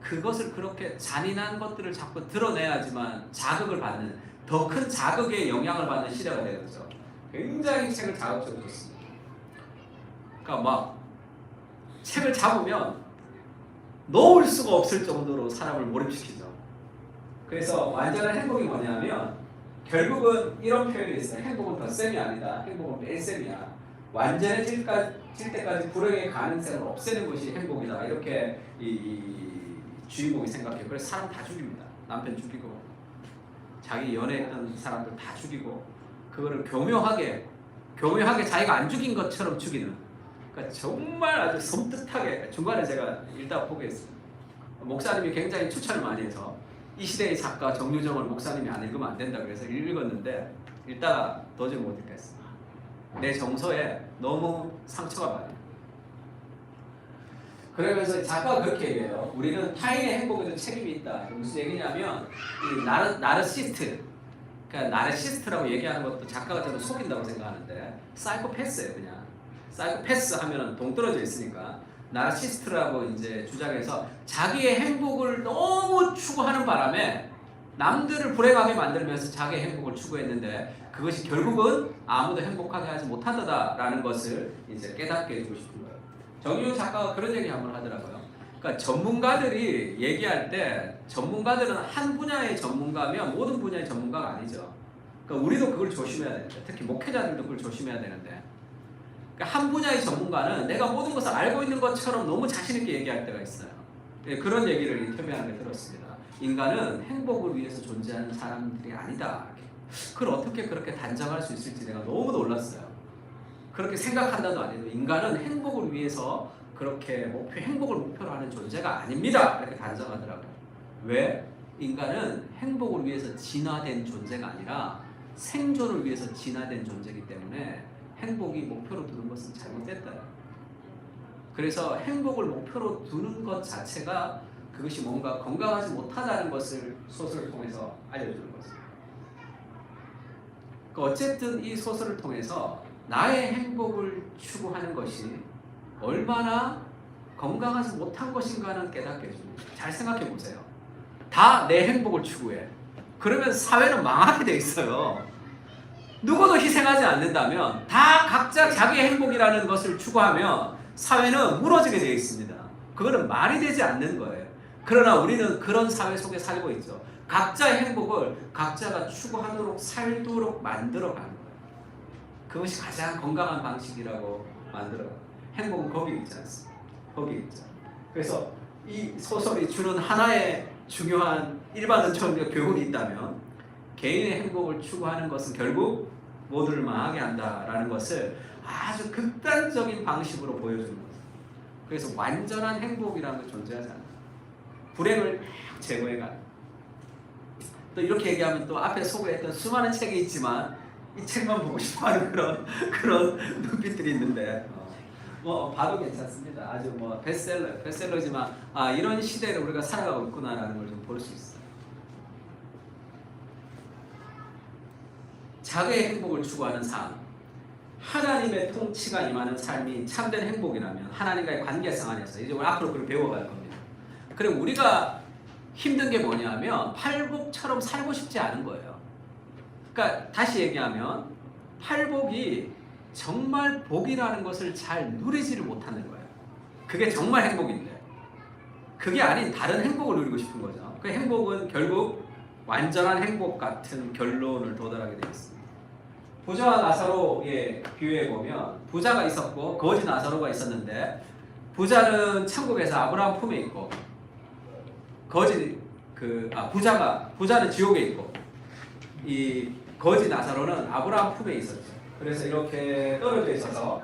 그것을 그렇게 잔인한 것들을 자꾸 드러내야지만 자극을 받는, 더 큰 자극에 영향을 받는 시대가 되는 거죠. 굉장히 책을 자극적으로 줬습니다. 그러니까 책을 잡으면 놓을 수가 없을 정도로 사람을 몰입시키죠. 그래서 완전한 행복이 뭐냐면 결국은 이런 표현이 있어요. 행복은 덧셈이 아니다. 행복은 뺄셈이야. 완전해질 때까지 불행의 가능성을 없애는 것이 행복이다. 이렇게 이 주인공이 생각해요. 그래서 사람 다 죽입니다. 남편 죽이고 자기 연애했던 사람들 다 죽이고 그거를 교묘하게 자기가 안 죽인 것처럼 죽이는. 그러니까 정말 아주 섬뜩하게. 중간에 제가 읽다가 포기했어요. 목사님이 굉장히 추천을 많이 해서 이 시대의 작가 정유정을 목사님이 안 읽으면 안 된다 그래서 읽었는데 읽다가 도저히 못 읽겠어요. 내 정서에 너무 상처가 많아요. 그러면서 작가가 그렇게 얘기해요. 우리는 타인의 행복에도 책임이 있다. 무슨 얘기냐면 이 나르시스트, 그러니까 나르시스트라고 얘기하는 것도 작가가 저는 속인다고 생각하는데 사이코패스예요. 그냥 사이코패스 하면은 동떨어져 있으니까 나르시스트라고 이제 주장해서 자기의 행복을 너무 추구하는 바람에 남들을 불행하게 만들면서 자기의 행복을 추구했는데 그것이 결국은 아무도 행복하게 하지 못한다라는 것을 이제 깨닫게 해주고 싶은 거예요. 정유호 작가가 그런 얘기 한번 하더라고요. 그러니까 전문가들이 얘기할 때 전문가들은 한 분야의 전문가면 모든 분야의 전문가가 아니죠. 그러니까 우리도 그걸 조심해야 되는데 특히 목회자들도 그걸 조심해야 되는데 그러니까 한 분야의 전문가는 내가 모든 것을 알고 있는 것처럼 너무 자신 있게 얘기할 때가 있어요. 예, 그런 얘기를 인터뷰하는 게 들었습니다. 인간은 행복을 위해서 존재하는 사람들이 아니다. 그걸 어떻게 그렇게 단정할 수 있을지 내가 너무 놀랐어요. 그렇게 생각한다도 아니고 인간은 행복을 위해서 그렇게 행복을 목표로 하는 존재가 아닙니다. 이렇게 단정하더라고요. 왜? 인간은 행복을 위해서 진화된 존재가 아니라 생존을 위해서 진화된 존재이기 때문에 행복이 목표로 두는 것은 잘못됐다. 그래서 행복을 목표로 두는 것 자체가 그것이 뭔가 건강하지 못하다는 것을 소설을 통해서 알려주는 거죠. 어쨌든 이 소설을 통해서 나의 행복을 추구하는 것이 얼마나 건강하지 못한 것인가는 깨닫게 해줍니다. 잘 생각해 보세요. 다 내 행복을 추구해. 그러면 사회는 망하게 돼 있어요. 누구도 희생하지 않는다면 다 각자 자기의 행복이라는 것을 추구하면 사회는 무너지게 되어 있습니다. 그거는 말이 되지 않는 거예요. 그러나 우리는 그런 사회 속에 살고 있죠. 각자의 행복을 각자가 추구하도록 살도록 만들어가는 거예요. 그것이 가장 건강한 방식이라고 만들어요. 행복은 거기 있지 않습니다. 거기 있죠. 그래서 이 소설이 주는 하나의 중요한 일반론적 교훈이 있다면 개인의 행복을 추구하는 것은 결국 모두를 망하게 한다라는 것을 아주 극단적인 방식으로 보여주는 거죠. 그래서 완전한 행복이라는 건 존재하지 않아요. 불행을 제거해가. 또 이렇게 얘기하면 또 앞에 소개했던 수많은 책이 있지만 이 책만 보고 싶어하는 그런 눈빛들이 있는데 뭐 봐도 괜찮습니다. 아주 뭐 베스트셀러지만 이런 시대를 우리가 살아가고 있구나라는 걸 좀 볼 수 있어요. 자기의 행복을 추구하는 삶, 하나님의 통치가 임하는 삶이 참된 행복이라면 하나님과의 관계성 안에서 이제 우리 앞으로 그걸 배워갈 겁니다. 그리고 우리가 힘든 게 뭐냐면 팔복처럼 살고 싶지 않은 거예요. 그러니까 다시 얘기하면 팔복이 정말 복이라는 것을 잘 누리지를 못하는 거예요. 그게 정말 행복인데 그게 아닌 다른 행복을 누리고 싶은 거죠. 그 행복은 결국 완전한 행복 같은 결론을 도달하게 되어 있습니다. 부자와 나사로의 비유에 보면 부자가 있었고 거지 나사로가 있었는데 부자는 천국에서 아브라함 품에 있고 부자는 지옥에 있고 이 거지 나사로는 아브라함 품에 있었죠. 그래서 이렇게 떨어져 있어서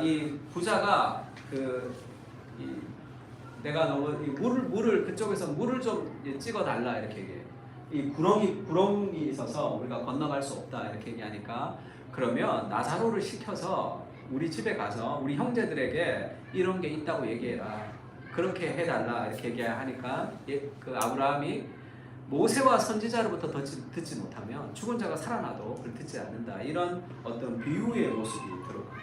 이 부자가 내가 너무 물을 그쪽에서 물을 좀 찍어 달라 이렇게 얘기해요. 이 구렁이 있어서 우리가 건너갈 수 없다 이렇게 얘기하니까 그러면 나사로를 시켜서 우리 집에 가서 우리 형제들에게 이런 게 있다고 얘기해라. 그렇게 해달라 이렇게 얘기하니까 그 아브라함이 모세와 선지자로부터 듣지 못하면 죽은 자가 살아나도 그걸 듣지 않는다. 이런 어떤 비유의 모습이 들어가요.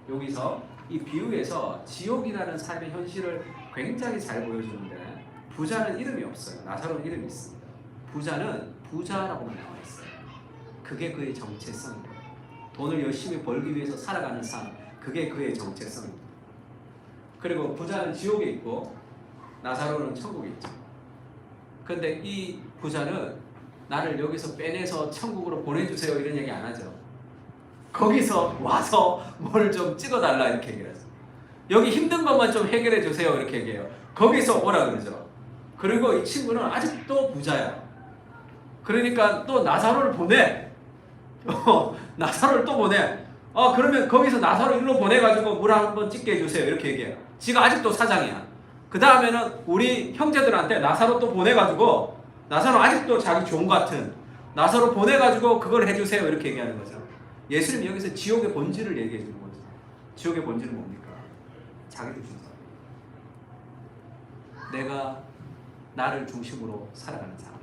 여기서 이 비유에서 지옥이라는 삶의 현실을 굉장히 잘 보여주는데 부자는 이름이 없어요. 나사로는 이름이 있습니다. 부자는 부자라고만 나와 있어요. 그게 그의 정체성입니다. 돈을 열심히 벌기 위해서 살아가는 삶, 그게 그의 정체성입니다. 그리고 부자는 지옥에 있고 나사로는 천국에 있죠. 그런데 이 부자는 나를 여기서 빼내서 천국으로 보내주세요 이런 얘기 안 하죠. 거기서 와서 뭘 좀 찍어달라 이렇게 얘기를 하죠. 여기 힘든 것만 좀 해결해 주세요 이렇게 얘기해요. 거기서 오라 그러죠. 그리고 이 친구는 아직도 부자야. 그러니까 또 나사로를 보내. 나사로를 또 보내. 그러면 거기서 나사로 일로 보내가지고 물 한번 찍게 해주세요 이렇게 얘기해요. 지가 아직도 사장이야. 그 다음에는 우리 형제들한테 나사로 또 보내가지고 나사로 아직도 자기 종 같은 나사로 보내가지고 그걸 해주세요 이렇게 얘기하는 거죠. 예수님이 여기서 지옥의 본질을 얘기해 주는 거죠. 지옥의 본질은 뭡니까? 자기를 중심. 내가 나를 중심으로 살아가는 사람.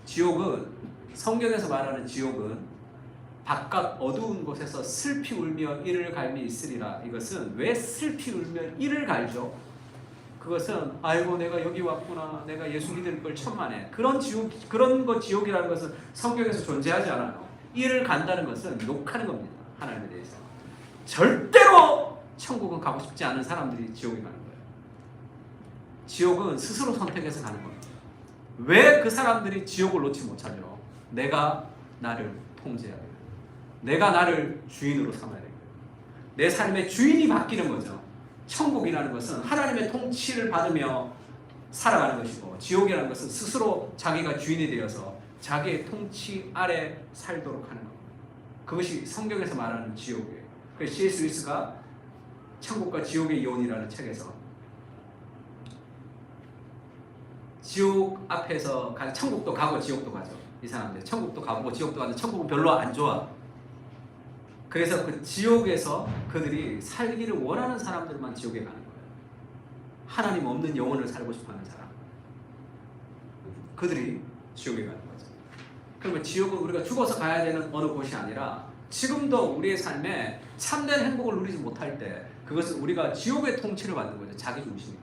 지옥은, 성경에서 말하는 지옥은 바깥 어두운 곳에서 슬피 울며 이를 갈미 있으리라. 이것은 왜 슬피 울며 이를 갈죠? 그것은 아이고 내가 여기 왔구나, 내가 예수 믿을 걸 천만에, 그런 지옥, 그런 거 지옥이라는 것은 성경에서 존재하지 않아요. 이를 간다는 것은 욕하는 겁니다. 하나님에 대해서. 절대로 천국은 가고 싶지 않은 사람들이 지옥에 가는 거예요. 지옥은 스스로 선택해서 가는 겁니다. 왜 그 사람들이 지옥을 놓지 못하죠? 내가 나를 통제해야 돼요. 내가 나를 주인으로 삼아야 돼요. 내 삶의 주인이 바뀌는 거죠. 천국이라는 것은 하나님의 통치를 받으며 살아가는 것이고, 지옥이라는 것은 스스로 자기가 주인이 되어서 자기의 통치 아래 살도록 하는 겁니다. 그것이 성경에서 말하는 지옥이에요. 그래서 C.S. 루이스가 천국과 지옥의 이혼이라는 책에서 지옥 앞에서 천국도 가고 지옥도 가죠. 이 사람들 천국도 가보고 지옥도 가는데 천국은 별로 안 좋아. 그래서 그 지옥에서 그들이 살기를 원하는 사람들만 지옥에 가는 거예요. 하나님 없는 영혼을 살고 싶어하는 사람, 그들이 지옥에 가는 거죠. 그러면 지옥은 우리가 죽어서 가야 되는 어느 곳이 아니라 지금도 우리의 삶에 참된 행복을 누리지 못할 때 그것은 우리가 지옥의 통치를 받는 거죠. 자기 중심이.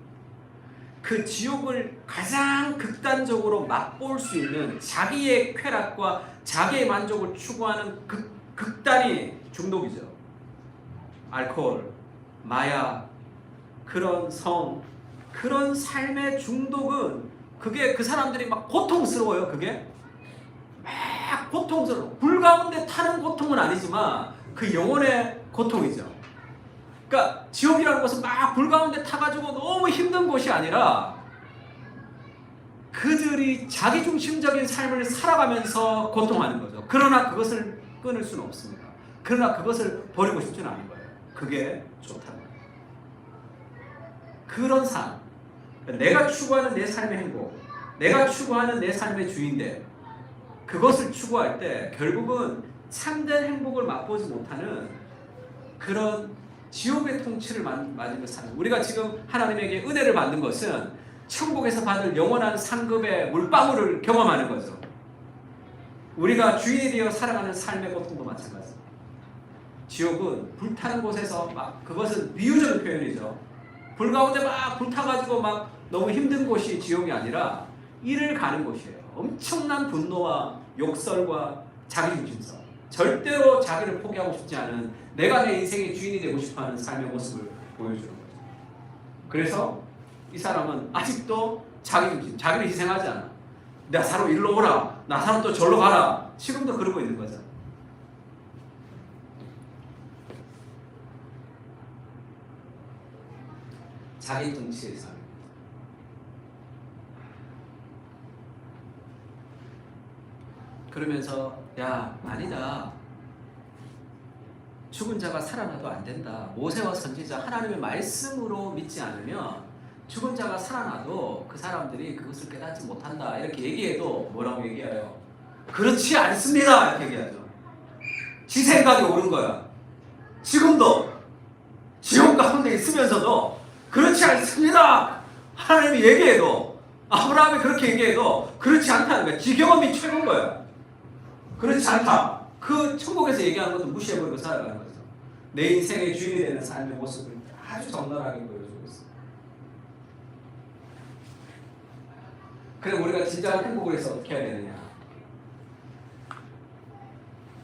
그 지옥을 가장 극단적으로 맛볼 수 있는 자기의 쾌락과 자기의 만족을 추구하는 극단이 중독이죠. 알코올, 마약, 그런 성, 그런 삶의 중독은 그게 그 사람들이 막 고통스러워요. 그게 막 고통스러워. 불 가운데 타는 고통은 아니지만 그 영혼의 고통이죠. 그러니까 지옥이라는 것은 막 불 가운데 타가지고 너무 힘든 곳이 아니라 그들이 자기중심적인 삶을 살아가면서 고통하는 거죠. 그러나 그것을 끊을 수는 없습니다. 그러나 그것을 버리고 싶지는 않은 거예요. 그게 좋다는 거예요. 그런 삶, 내가 추구하는 내 삶의 행복, 내가 추구하는 내 삶의 주인데 그것을 추구할 때 결국은 참된 행복을 맛보지 못하는 그런 지옥의 통치를 맞으며 사는, 우리가 지금 하나님에게 은혜를 받는 것은 천국에서 받을 영원한 상급의 물방울을 경험하는 거죠. 우리가 주인이 되어 살아가는 삶의 고통도 마찬가지입니다. 지옥은 불타는 곳에서 막, 그것은 비유적인 표현이죠. 불 가운데 막 불타가지고 막 너무 힘든 곳이 지옥이 아니라 이를 가는 곳이에요. 엄청난 분노와 욕설과 자기중심성, 절대로 자기를 포기하고 싶지 않은, 내가 내 인생의 주인이 되고 싶어하는 삶의 모습을 보여주는 거죠. 그래서 이 사람은 아직도 자기중심, 자기를 희생하지 않아. 나사로 일로 오라, 나사로 또 절로 가라. 지금도 그러고 있는 거죠. 자기 통치의 삶. 그러면서 야, 아니다. 죽은 자가 살아나도 안 된다. 모세와 선지자 하나님의 말씀으로 믿지 않으면 죽은 자가 살아나도 그 사람들이 그것을 깨닫지 못한다. 이렇게 얘기해도 뭐라고 얘기해요? 그렇지 않습니다. 이렇게 얘기하죠. 지 생각이 옳은 거야. 지금도 지옥 가운데 있으면서도 그렇지 않습니다. 하나님이 얘기해도, 아브라함이 그렇게 얘기해도 그렇지 않다는 거야. 지 경험이 최고인 거야. 그렇지 않다. 그 천국에서 얘기하는 것도 무시해버리고 살아가는 거죠. 내 인생의 주인이 되는 삶의 모습을 아주 적나라하게 보여주고 있습니다. 그럼 우리가 진정한 행복을 위해서 어떻게 해야 되느냐?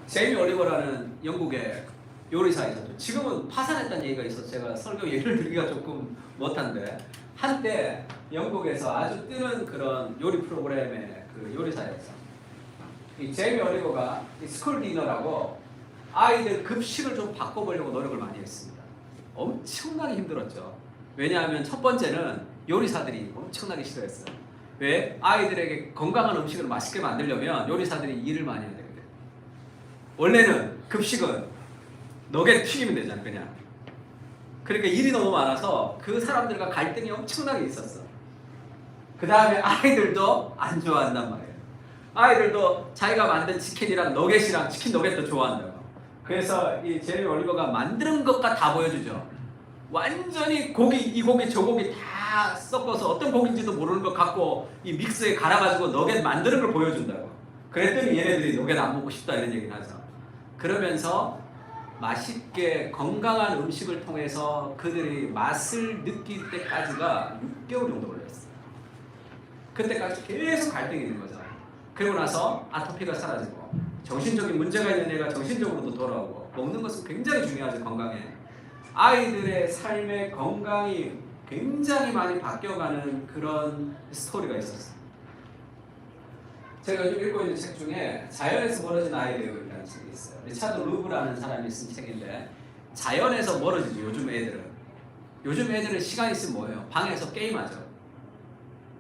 제이미 올리버라는 영국의 요리사이죠. 지금은 파산했다는 얘기가 있어서 제가 설교 예를 들기가 조금 못한데, 한때 영국에서 아주 뜨는 그런 요리 프로그램의 그 요리사였어요. 이 제이미 올리버가 이 스쿨 디너라고 아이들 급식을 좀 바꿔보려고 노력을 많이 했습니다. 엄청나게 힘들었죠. 왜냐하면 첫 번째는 요리사들이 엄청나게 싫어했어요. 왜? 아이들에게 건강한 음식을 맛있게 만들려면 요리사들이 일을 많이 해야 되거든요. 원래는 급식은 너겟 튀기면 되잖아, 그냥. 그러니까 일이 너무 많아서 그 사람들과 갈등이 엄청나게 있었어. 그 다음에 아이들도 안 좋아한단 말이에요. 아이들도 자기가 만든 치킨이랑 너겟이랑 치킨 너겟도 좋아한다고. 그래서 이 제리 올리버가 만드는 것과 다 보여주죠. 완전히 이 고기 저 고기 다 섞어서 어떤 고기인지도 모르는 것 갖고 이 믹스에 갈아가지고 너겟 만드는 걸 보여준다고. 그랬더니 얘네들이 너겟 안 먹고 싶다 이런 얘기를 하죠. 그러면서 맛있게 건강한 음식을 통해서 그들이 맛을 느낄 때까지가 6개월 정도 걸렸어요. 그때까지 계속 갈등이 있는 거죠. 그리고 나서 아토피가 사라지고 정신적인 문제가 있는 애가 정신적으로도 돌아오고 먹는 것은 굉장히 중요하죠. 건강에. 아이들의 삶의 건강이 굉장히 많이 바뀌어가는 그런 스토리가 있었어요. 제가 요즘 읽고 있는 책 중에 자연에서 멀어진 아이들이라는 책이 있어요. 리차드 루브라는 사람이 쓴 책인데 자연에서 멀어지죠. 요즘 애들은 시간 있으면 뭐예요? 방에서 게임하죠.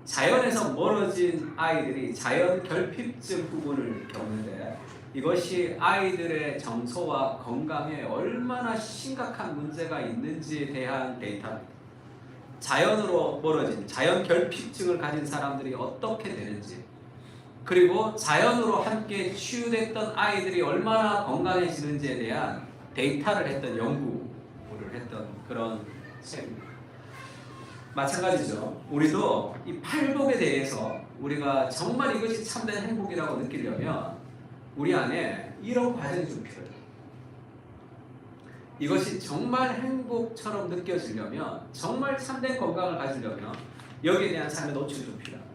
자연에서 멀어진 아이들이 자연 결핍증 부분을 겪는데 이것이 아이들의 정서와 건강에 얼마나 심각한 문제가 있는지에 대한 데이터입니다. 자연으로 멀어진 자연 결핍증을 가진 사람들이 어떻게 되는지, 그리고 자연으로 함께 치유됐던 아이들이 얼마나 건강해지는지에 대한 데이터를 했던 연구를 했던 그런 책입니다. 마찬가지죠. 우리도 이 팔복에 대해서 우리가 정말 이것이 참된 행복이라고 느끼려면 우리 안에 이런 과정이 좀 필요해요. 이것이 정말 행복처럼 느껴지려면, 정말 참된 건강을 가지려면 여기에 대한 삶의 노출이 좀 필요합니다.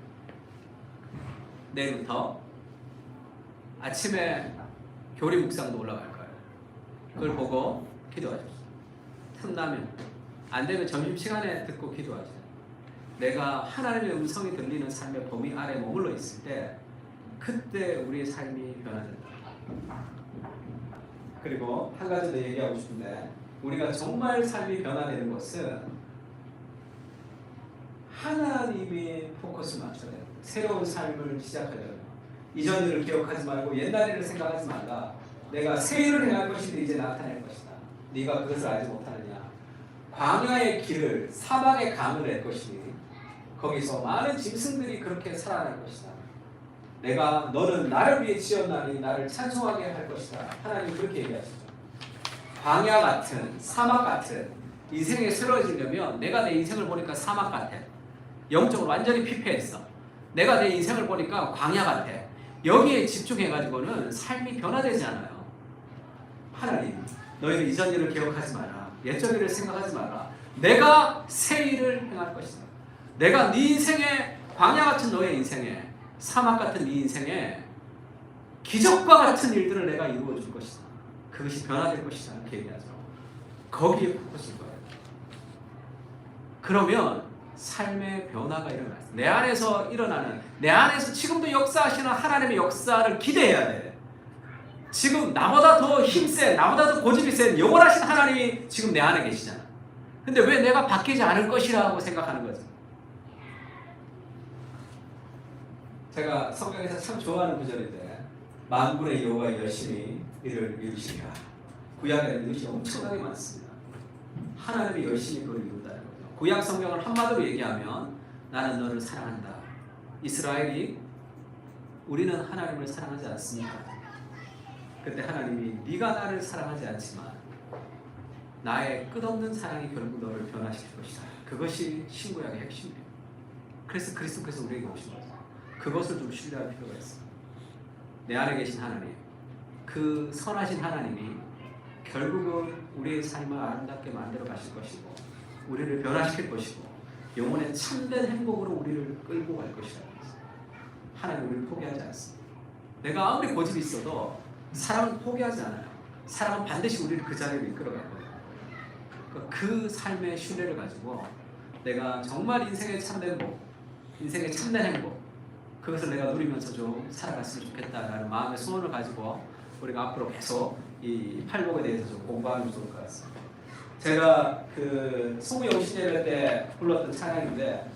내일부터 아침에 교리 묵상도 올라갈 거예요. 그걸 보고 기도하십시오. 틈나면, 안 되면 점심시간에 듣고 기도하세요. 내가 하나님의 음성이 들리는 삶의 범위 아래 머물러 있을 때 그때 우리의 삶이 변화된다. 그리고 한 가지 더 얘기하고 싶은데, 우리가 정말 삶이 변화되는 것은 하나님이 포커스를 맞춰야 돼요. 새로운 삶을 시작하려면 이전 일을 기억하지 말고 옛날 일을 생각하지 말라. 내가 새 일을 행할 것인데 이제 나타낼 것이다. 네가 그것을 알지 못하느냐. 광야의 길을 사막의 강을 낼 것이니 거기서 많은 짐승들이 그렇게 살아날 것이다. 내가 너는 나를 위해 지었나니 나를 찬송하게 할 것이다. 하나님 그렇게 얘기하시죠. 광야 같은, 사막 같은 인생에 쓰러지려면, 내가 내 인생을 보니까 사막 같아. 영적으로 완전히 피폐했어. 내가 내 인생을 보니까 광야 같아. 여기에 집중해가지고는 삶이 변화되지 않아요. 하나님, 너희는 이전 일을 기억하지 마라. 옛전 일을 생각하지 마라. 내가 새 일을 행할 것이다. 내가 네 인생에, 광야 같은 너의 인생에, 사막 같은 네 인생에 기적과 같은 일들을 내가 이루어 줄 것이다. 그것이 변화될 것이다. 이렇게 얘기하죠. 거기에 포커스일 거예요. 그러면 삶의 변화가 일어나요. 내 안에서 일어나는, 내 안에서 지금도 역사하시는 하나님의 역사를 기대해야 돼. 지금 나보다 더 힘센, 나보다 더 고집이 센 영원하신 하나님이 지금 내 안에 계시잖아. 근데 왜 내가 바뀌지 않을 것이라고 생각하는 거지? 제가 성경에서 참 좋아하는 구절인데, 만군의 여호와 열심히 이를 이루시리라. 구약에는 이것이 엄청나게 많습니다. 하나님이 열심히 그걸 이룬다는 거죠. 구약 성경을 한마디로 얘기하면 나는 너를 사랑한다. 이스라엘이 우리는 하나님을 사랑하지 않습니까? 그때 하나님이 네가 나를 사랑하지 않지만 나의 끝없는 사랑이 결국 너를 변화시킬 것이다. 그것이 신구약의 핵심이에요. 그래서 그리스도께서 우리에게 오신 거죠. 그것을 좀 신뢰할 필요가 있습니다. 내 안에 계신 하나님, 그 선하신 하나님이 결국은 우리의 삶을 아름답게 만들어 가실 것이고 우리를 변화시킬 것이고 영혼의 참된 행복으로 우리를 끌고 갈 것이라고 했어요. 하나님 우리를 포기하지 않습니다. 내가 아무리 고집이 있어도 사랑은 포기하지 않아요. 사랑은 반드시 우리를 그 자리로 이끌어갈 거예요. 그 삶의 신뢰를 가지고 내가 정말 인생의 참된 복, 인생의 참된 행복, 그것을 내가 누리면서 좀 살아갔으면 좋겠다라는 마음의 소원을 가지고 우리가 앞으로 계속 이 팔복에 대해서 좀 공부하면 좋을 것 같습니다. 제가 그 송영신예배 때 불렀던 찬양인데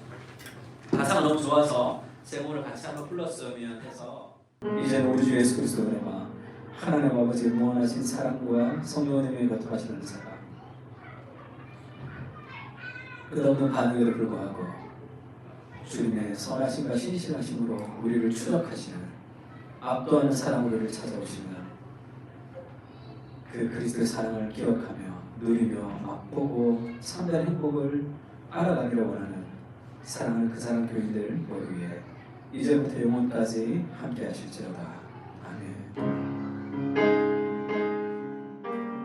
가사가 너무 좋아서 제목을 같이 한번 불렀으면 해서, 이제는 우리 주 예수 그리스도 은혜와 하나님 아버지의 무한하신 사랑과 성령님의 교통하시는 은사가 끝없는 반응에도 불구하고 주님의 선하심과 신실하심으로 우리를 추적하시는 압도하는 사랑으로 우리를 찾아오시는 그 그리스도의 사랑을 기억하며 누리며 맛보고 참된 행복을 알아가기를 원하는 사랑하는 그 사랑 교인들 모두 위해 이제부터 영원까지 함께 하실지어다.